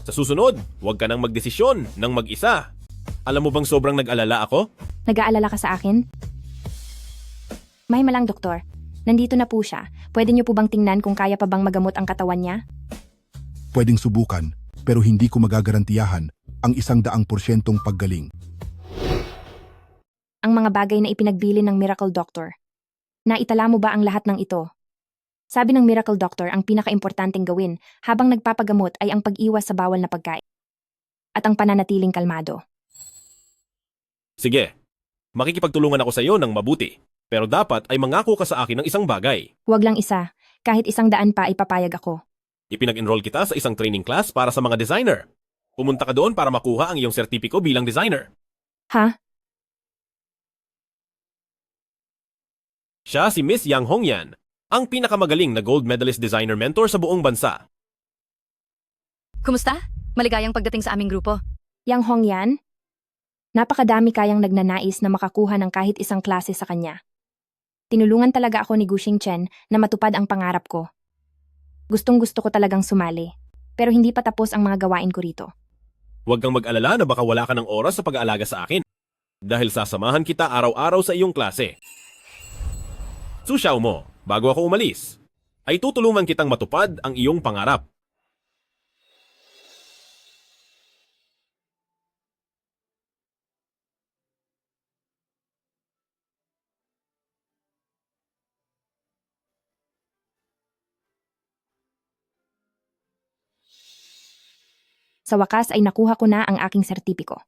Sa susunod, huwag ka nang magdesisyon ng mag-isa. Alam mo bang sobrang nag-alala ako? Nag-aalala ka sa akin? Mahimalang doktor, nandito na po siya. Pwede niyo po bang tingnan kung kaya pa bang magamot ang katawan niya? Pwedeng subukan, pero hindi ko magagarantiyahan ang 100% paggaling. Ang mga bagay na ipinagbili ng Miracle Doctor. Naitala mo ba ang lahat ng ito? Sabi ng miracle doctor ang pinakaimportanteng gawin habang nagpapagamot ay ang pag-iwas sa bawal na pagkain at ang pananatiling kalmado. Sige, makikipagtulungan ako sa iyo ng mabuti. Pero dapat ay mangako ka sa akin ng isang bagay. Huwag lang isa, kahit 100 pa ay papayag ako. Ipinag-enroll kita sa isang training class para sa mga designer. Pumunta ka doon para makuha ang iyong sertipiko bilang designer. Ha? Siya si Miss Yang Hongyan, ang pinakamagaling na gold medalist designer mentor sa buong bansa. Kumusta? Maligayang pagdating sa aming grupo. Yang Hongyan? Napakadami kayang nagnanais na makakuha ng kahit isang klase sa kanya. Tinulungan talaga ako ni Gushing Chen na matupad ang pangarap ko. Gustong-gusto ko talagang sumali, pero hindi pa tapos ang mga gawain ko rito. Huwag kang mag-alala na baka wala ka ng oras sa pag-aalaga sa akin. Dahil sasamahan kita araw-araw sa iyong klase. Susyaw mo, bago ako umalis, ay tutulungan kitang matupad ang iyong pangarap. Sa wakas ay nakuha ko na ang aking sertipiko.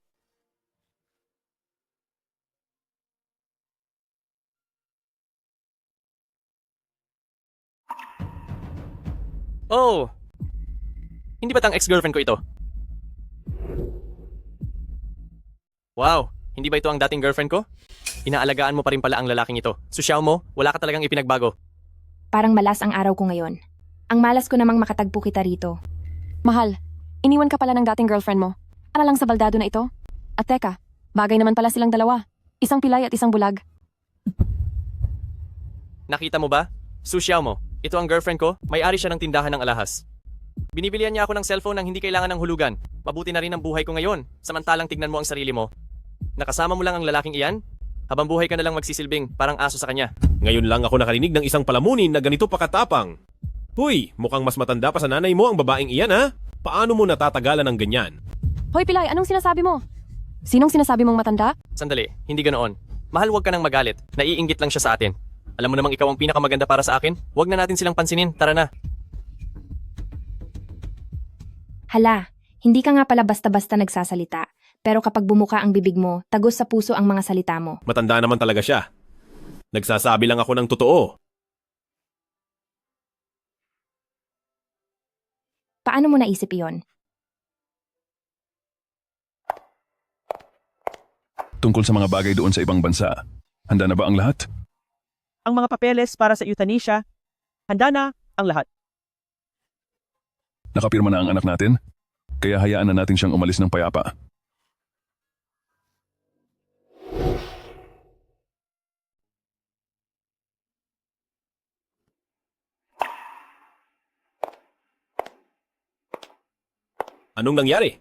Oh! Hindi ba tang ex-girlfriend ko ito? Wow! Hindi ba ito ang dating girlfriend ko? Inaalagaan mo pa rin pala ang lalaking ito. Susyaw mo, wala ka talagang ipinagbago. Parang malas ang araw ko ngayon. Ang malas ko namang makatagpo kita rito. Mahal, iniwan ka pala ng dating girlfriend mo. Para lang sa baldado na ito? At teka, bagay naman pala silang dalawa. Isang pilay at isang bulag. Nakita mo ba? Susyaw mo. Ito ang girlfriend ko, may-ari siya ng tindahan ng alahas. Binibilihan niya ako ng cellphone nang hindi kailangan ng hulugan. Mabuti na rin ang buhay ko ngayon, samantalang tignan mo ang sarili mo. Nakasama mo lang ang lalaking iyan? Habang buhay ka na lang magsisilbing, parang aso sa kanya. Ngayon lang ako nakarinig ng isang palamunin na ganito pakatapang. Huy, mukhang mas matanda pa sa nanay mo ang babaeng iyan ha? Paano mo natatagalan ng ganyan? Hoy pilay, anong sinasabi mo? Sinong sinasabi mong matanda? Sandali, hindi ganoon. Mahal, huwag ka nang magalit. Naiinggit lang siya sa atin. Alam mo namang ikaw ang pinakamaganda para sa akin? Huwag na natin silang pansinin, tara na. Hala, hindi ka nga pala basta-basta nagsasalita. Pero kapag bumuka ang bibig mo, tagos sa puso ang mga salita mo. Matanda naman talaga siya. Nagsasabi lang ako ng totoo. Paano mo naisip iyon? Tungkol sa mga bagay doon sa ibang bansa. Handa na ba ang lahat? Ang mga papeles para sa euthanasia, handa na ang lahat. Nakapirma na ang anak natin? Kaya hayaan na natin siyang umalis ng payapa. Anong nangyari?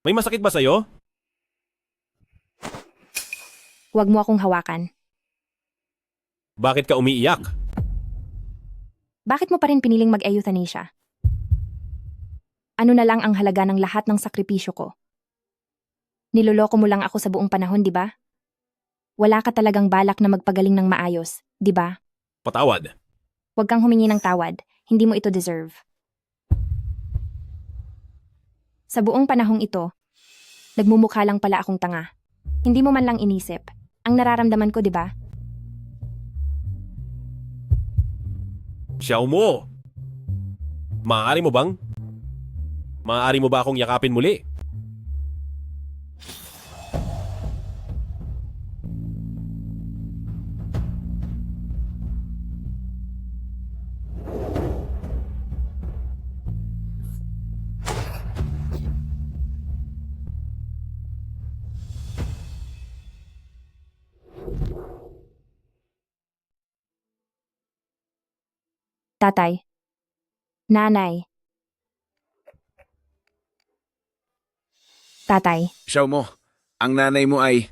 May masakit ba sa'yo? Huwag mo akong hawakan. Bakit ka umiiyak? Bakit mo pa rin piniling mag-euthanasia? Ano na lang ang halaga ng lahat ng sakripisyo ko? Niloloko mo lang ako sa buong panahon, di ba? Wala ka talagang balak na magpagaling ng maayos, di ba? Patawad. Huwag kang humingi ng tawad. Hindi mo ito deserve. Sa buong panahong ito, nagmumukha lang pala akong tanga. Hindi mo man lang inisip. Ang nararamdaman ko, di ba? Siyaw mo! Maaari mo bang? Maaari mo ba akong yakapin muli? Tatay. Nanay. Tatay. Siyaw mo, ang nanay mo ay...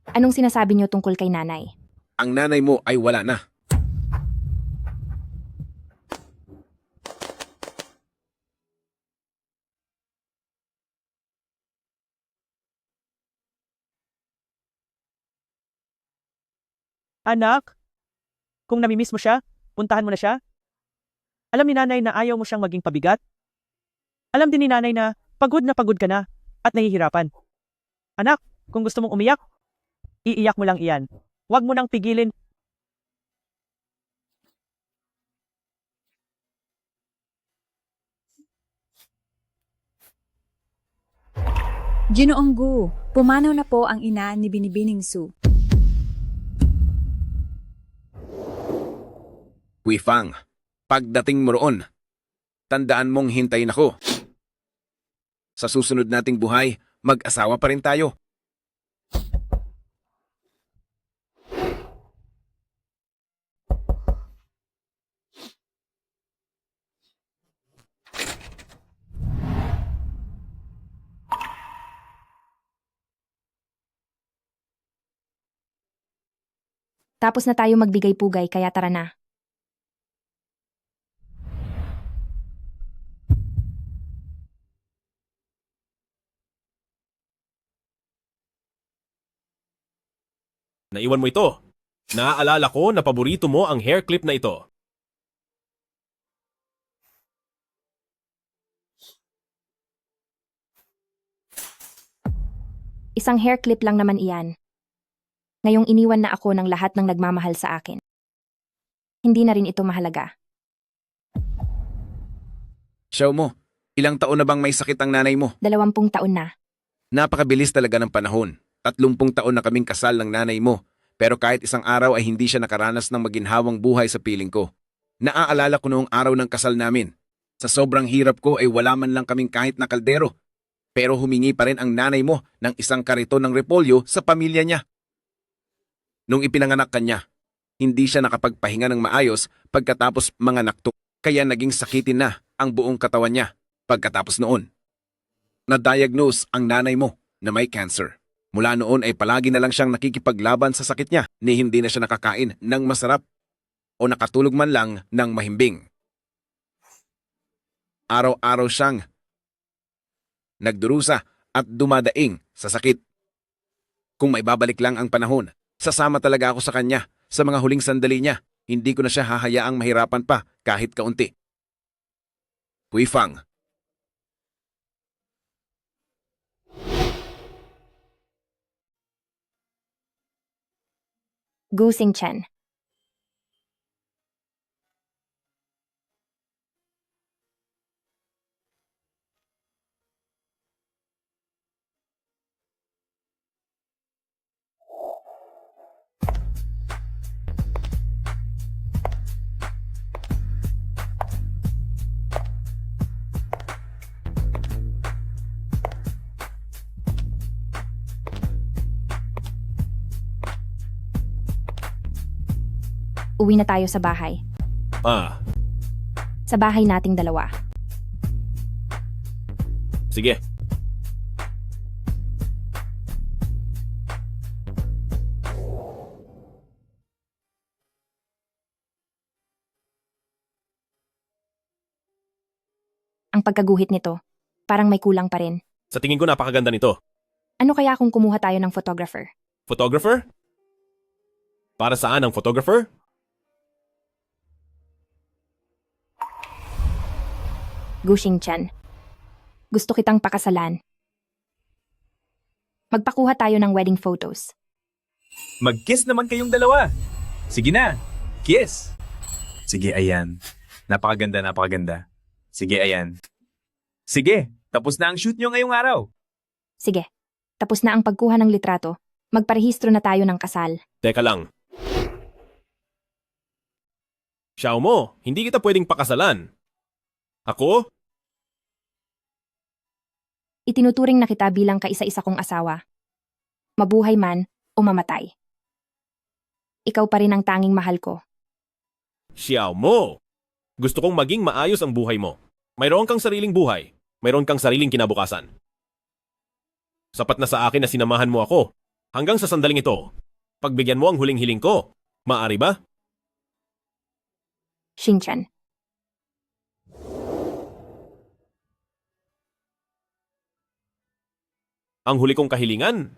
Anong sinasabi niyo tungkol kay nanay? Ang nanay mo ay wala na. Anak, kung namimiss mo siya, puntahan mo na siya. Alam ni nanay na ayaw mo siyang maging pabigat. Alam din ni nanay na pagod ka na at nahihirapan. Anak, kung gusto mong umiyak, iiyak mo lang iyan. Huwag mo nang pigilin. Ginoong Gu, pumanaw na po ang ina ni Binibining Su. Wifang, pagdating mo roon, tandaan mong hintayin ako. Sa susunod nating buhay, mag-asawa pa rin tayo. Tapos na tayo magbigay-pugay kaya tara na. Naiwan mo ito. Naaalala ko na paborito mo ang hair clip na ito. Isang hair clip lang naman iyan. Ngayong iniwan na ako ng lahat ng nagmamahal sa akin. Hindi na rin ito mahalaga. Xiao mo, ilang taon na bang may sakit ang nanay mo? 20 taon na. Napakabilis talaga ng panahon. 30 taon na kaming kasal ng nanay mo. Pero kahit isang araw ay hindi siya nakaranas ng maginhawang buhay sa piling ko. Naaalala ko noong araw ng kasal namin. Sa sobrang hirap ko ay wala man lang kaming kahit na kaldero. Pero humingi pa rin ang nanay mo ng isang kariton ng repolyo sa pamilya niya. Nung ipinanganak kanya, hindi siya nakapagpahinga ng maayos pagkatapos manganak to. Kaya naging sakitin na ang buong katawan niya pagkatapos noon. Na-diagnose ang nanay mo na may cancer. Mula noon ay palagi na lang siyang nakikipaglaban sa sakit niya ni hindi na siya nakakain ng masarap o nakatulog man lang ng mahimbing. Araw-araw siyang nagdurusa at dumadaing sa sakit. Kung may babalik lang ang panahon, sasama talaga ako sa kanya sa mga huling sandali niya. Hindi ko na siya hahayaang mahirapan pa kahit kaunti. Huifang. Gu Xingchen. Uwi na tayo sa bahay. Sa bahay nating dalawa. Sige. Ang pagkaguhit nito, parang may kulang pa rin. Sa tingin ko napakaganda nito. Ano kaya kung kumuha tayo ng photographer? Photographer? Para saan ang photographer? Gu Xingchen. Gusto kitang pakasalan. Magpakuha tayo ng wedding photos. Mag-kiss naman kayong dalawa. Sige na, kiss. Sige, ayan. Napakaganda, napakaganda. Sige, ayan. Sige, tapos na ang shoot nyo ngayong araw. Sige, tapos na ang pagkuha ng litrato. Magparehistro na tayo ng kasal. Teka lang. Xiao mo, hindi kita pwedeng pakasalan. Ako? Itinuturing na kita bilang kaisa-isa kong asawa. Mabuhay man o mamatay. Ikaw pa rin ang tanging mahal ko. Xiao mo! Gusto kong maging maayos ang buhay mo. Mayroon kang sariling buhay. Mayroon kang sariling kinabukasan. Sapat na sa akin na sinamahan mo ako. Hanggang sa sandaling ito, pagbigyan mo ang huling hiling ko. Maari ba? Xingchen. Ang huli kong kahilingan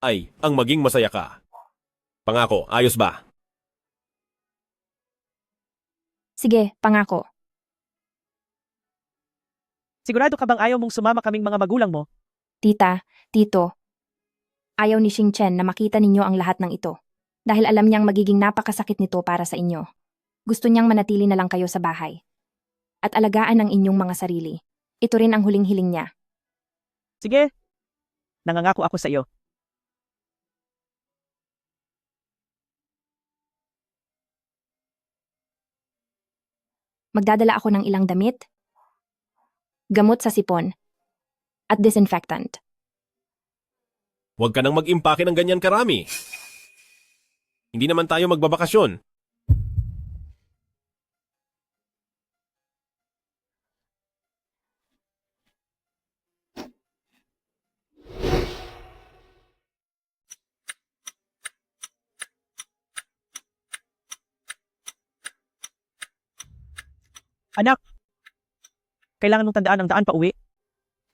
ay ang maging masaya ka. Pangako, ayos ba? Sige, pangako. Sigurado ka bang ayaw mong sumama kaming mga magulang mo? Tita, tito. Ayaw ni Xing Chen na makita ninyo ang lahat ng ito. Dahil alam niyang magiging napakasakit nito para sa inyo. Gusto niyang manatili na lang kayo sa bahay. At alagaan ang inyong mga sarili. Ito rin ang huling hiling niya. Sige. Nangangako ako sa iyo. Magdadala ako ng ilang damit, gamot sa sipon, at disinfectant. Huwag ka nang mag-impake ng ganyan karami. Hindi naman tayo magbabakasyon. Anak, kailangan mong tandaan ang daan pa uwi.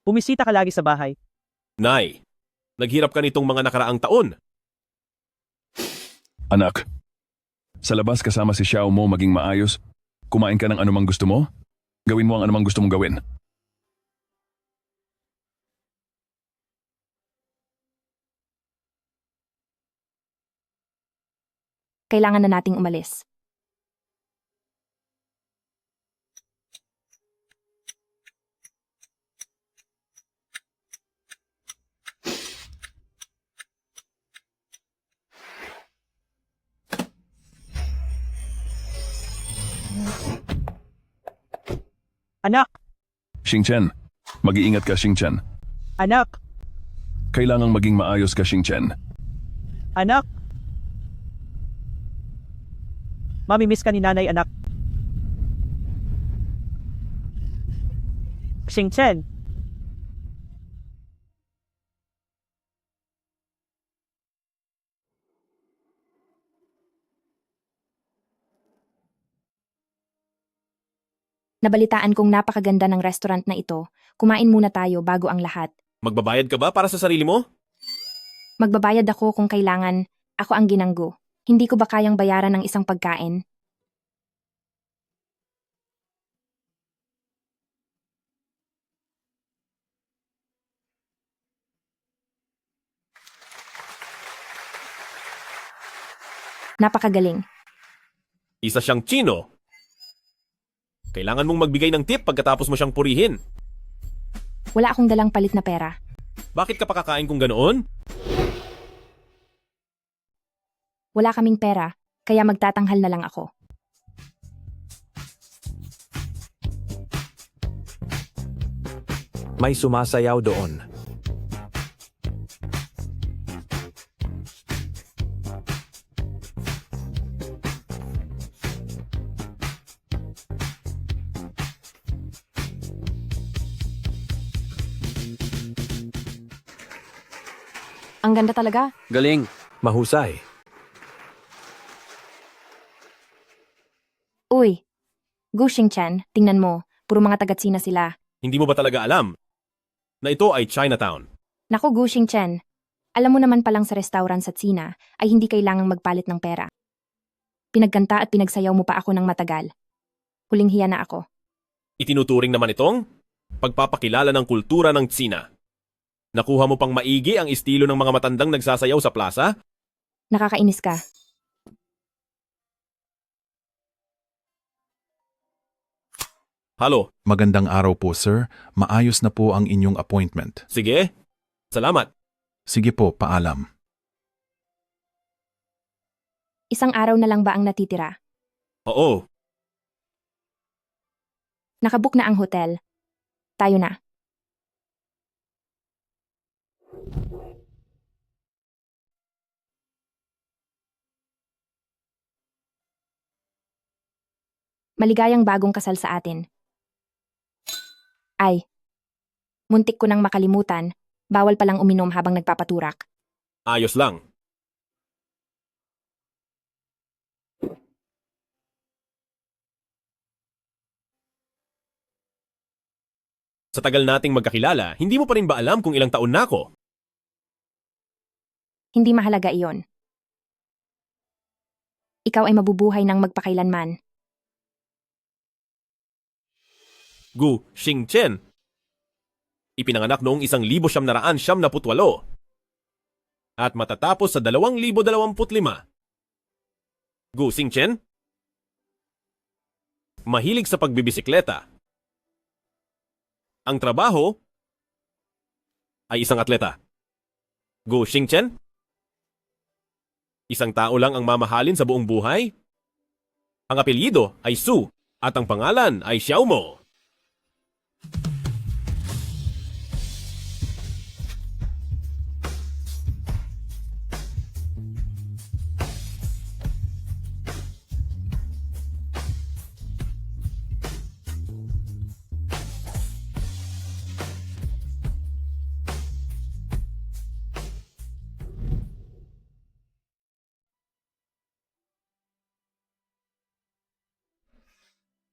Bumisita ka lagi sa bahay. Nay, naghirap ka nitong mga nakaraang taon. Anak, sa labas kasama si Xiao mo maging maayos. Kumain ka ng anumang gusto mo. Gawin mo ang anumang gusto mong gawin. Kailangan na nating umalis. Anak, Xing Chen, mag-iingat ka Xing Chen. anak, Kailangang maging maayos ka Xing Chen. anak. Mamimiss ka ni nanay, anak. Xing Chen. Nabalitaan kong napakaganda ng restaurant na ito. Kumain muna tayo bago ang lahat. Magbabayad ka ba para sa sarili mo? Magbabayad ako kung kailangan. Ako ang ginanggo. Hindi ko ba kayang bayaran ng isang pagkain? Napakagaling. Isa siyang Chino. Kailangan mong magbigay ng tip pagkatapos mo siyang purihin. Wala akong dalang palit na pera. Bakit ka pa kakain kung ganoon? Wala kaming pera, kaya magtatanghal na lang ako. May sumasayaw doon. Ang ganda talaga. Galing. Mahusay. Uy, Gu Xingchen, tingnan mo, puro mga tagatsina sila. Hindi mo ba talaga alam na ito ay Chinatown? Naku Gu Xingchen, alam mo naman palang sa restaurant sa Tsina ay hindi kailangang magpalit ng pera. Pinagkanta at pinagsayaw mo pa ako ng matagal. Huling hiya na ako. Itinuturing naman itong pagpapakilala ng kultura ng Tsina. Nakuha mo pang maigi ang estilo ng mga matandang nagsasayaw sa plaza? Nakakainis ka. Halo, Magandang araw po, sir. Maayos na po ang inyong appointment. sige. Salamat. Sige po, paalam. Isang araw na lang ba ang natitira? Oo, Nakabook na ang hotel. Tayo na. Maligayang bagong kasal sa atin. Ay, muntik ko nang makalimutan, bawal palang uminom habang nagpapaturak. ayos lang. Sa tagal nating magkakilala, hindi mo pa rin ba alam kung ilang taon na ako? Hindi mahalaga iyon. Ikaw ay mabubuhay ng magpakailanman. Gu Xingchen. Ipinanganak noong 1978 at matatapos sa 2025. Gu Xingchen. Mahilig sa pagbibisikleta. Ang trabaho ay isang atleta. Gu Xingchen. Isang tao lang ang mamahalin sa buong buhay. Ang apelyido ay Su at ang pangalan ay Xiaomo.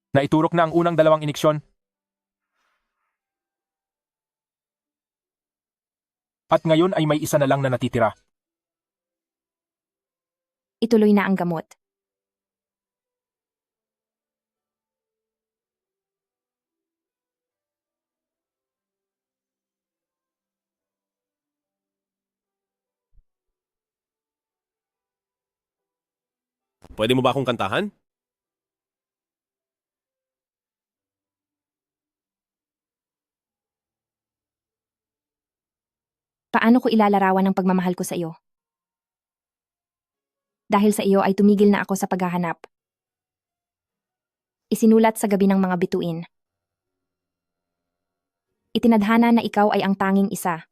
Naiturok na ang unang 2 iniksyon. At ngayon ay may isa na lang na natitira. Ituloy na ang gamot. Pwede mo ba akong kantahan? Paano ko ilalarawan ang pagmamahal ko sa iyo? Dahil sa iyo ay tumigil na ako sa paghahanap. Isinulat sa gabi ng mga bituin. Itinadhana na ikaw ay ang tanging isa.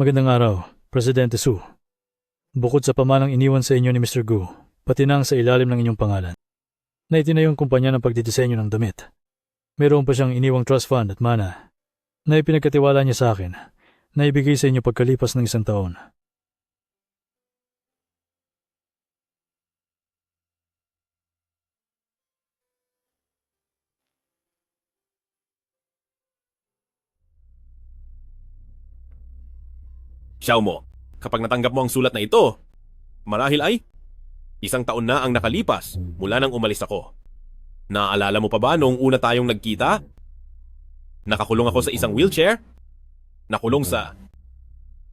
Magandang araw, Presidente Su. Bukod sa pamanang iniwan sa inyo ni Mr. Gu, pati na ang sa ilalim ng inyong pangalan, na itinayong kumpanya ng pagdidisenyo ng damit. Mayroon pa siyang iniwang trust fund at mana na ipinagkatiwala niya sa akin na ibigay sa inyo pagkalipas ng 1 taon. Xiaomo, kapag natanggap mo ang sulat na ito, marahil ay 1 taon na ang nakalipas mula nang umalis ako. Naaalala mo pa ba noong una tayong nagkita? Nakakulong ako sa isang wheelchair? Nakulong sa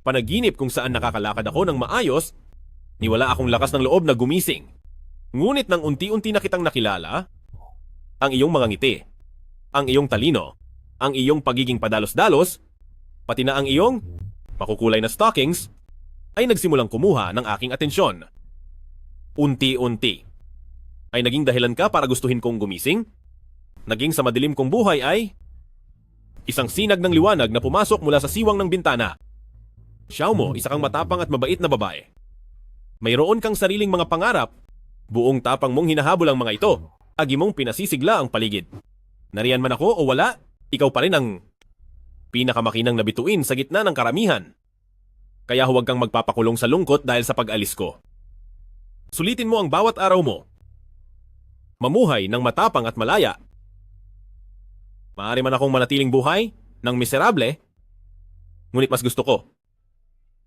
panaginip kung saan nakakalakad ako ng maayos, ni wala akong lakas ng loob na gumising. Ngunit nang unti-unti na kitang nakilala, ang iyong mga ngiti, ang iyong talino, ang iyong pagiging padalos-dalos, pati na ang iyong makukulay na stockings, ay nagsimulang kumuha ng aking atensyon. Unti-unti ay naging dahilan ka para gustuhin kong gumising. Naging sa madilim kong buhay ay isang sinag ng liwanag na pumasok mula sa siwang ng bintana. Xiaomo, isa kang matapang at mabait na babae. Mayroon kang sariling mga pangarap. Buong tapang mong hinahabol ang mga ito. Agi mong pinasisigla ang paligid. Nariyan man ako o wala, ikaw pa rin ang pinakamakinang na bituin sa gitna ng karamihan. Kaya huwag kang magpapakulong sa lungkot dahil sa pag-alis ko. Sulitin mo ang bawat araw mo. Mamuhay ng matapang at malaya. Maaari man akong manatiling buhay ng miserable, ngunit mas gusto ko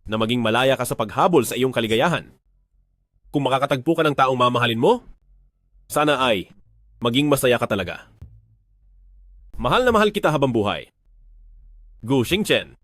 na maging malaya ka sa paghabol sa iyong kaligayahan. Kung makakatagpo ka ng taong mamahalin mo, sana ay maging masaya ka talaga. Mahal na mahal kita habang buhay. Gu Xingchen.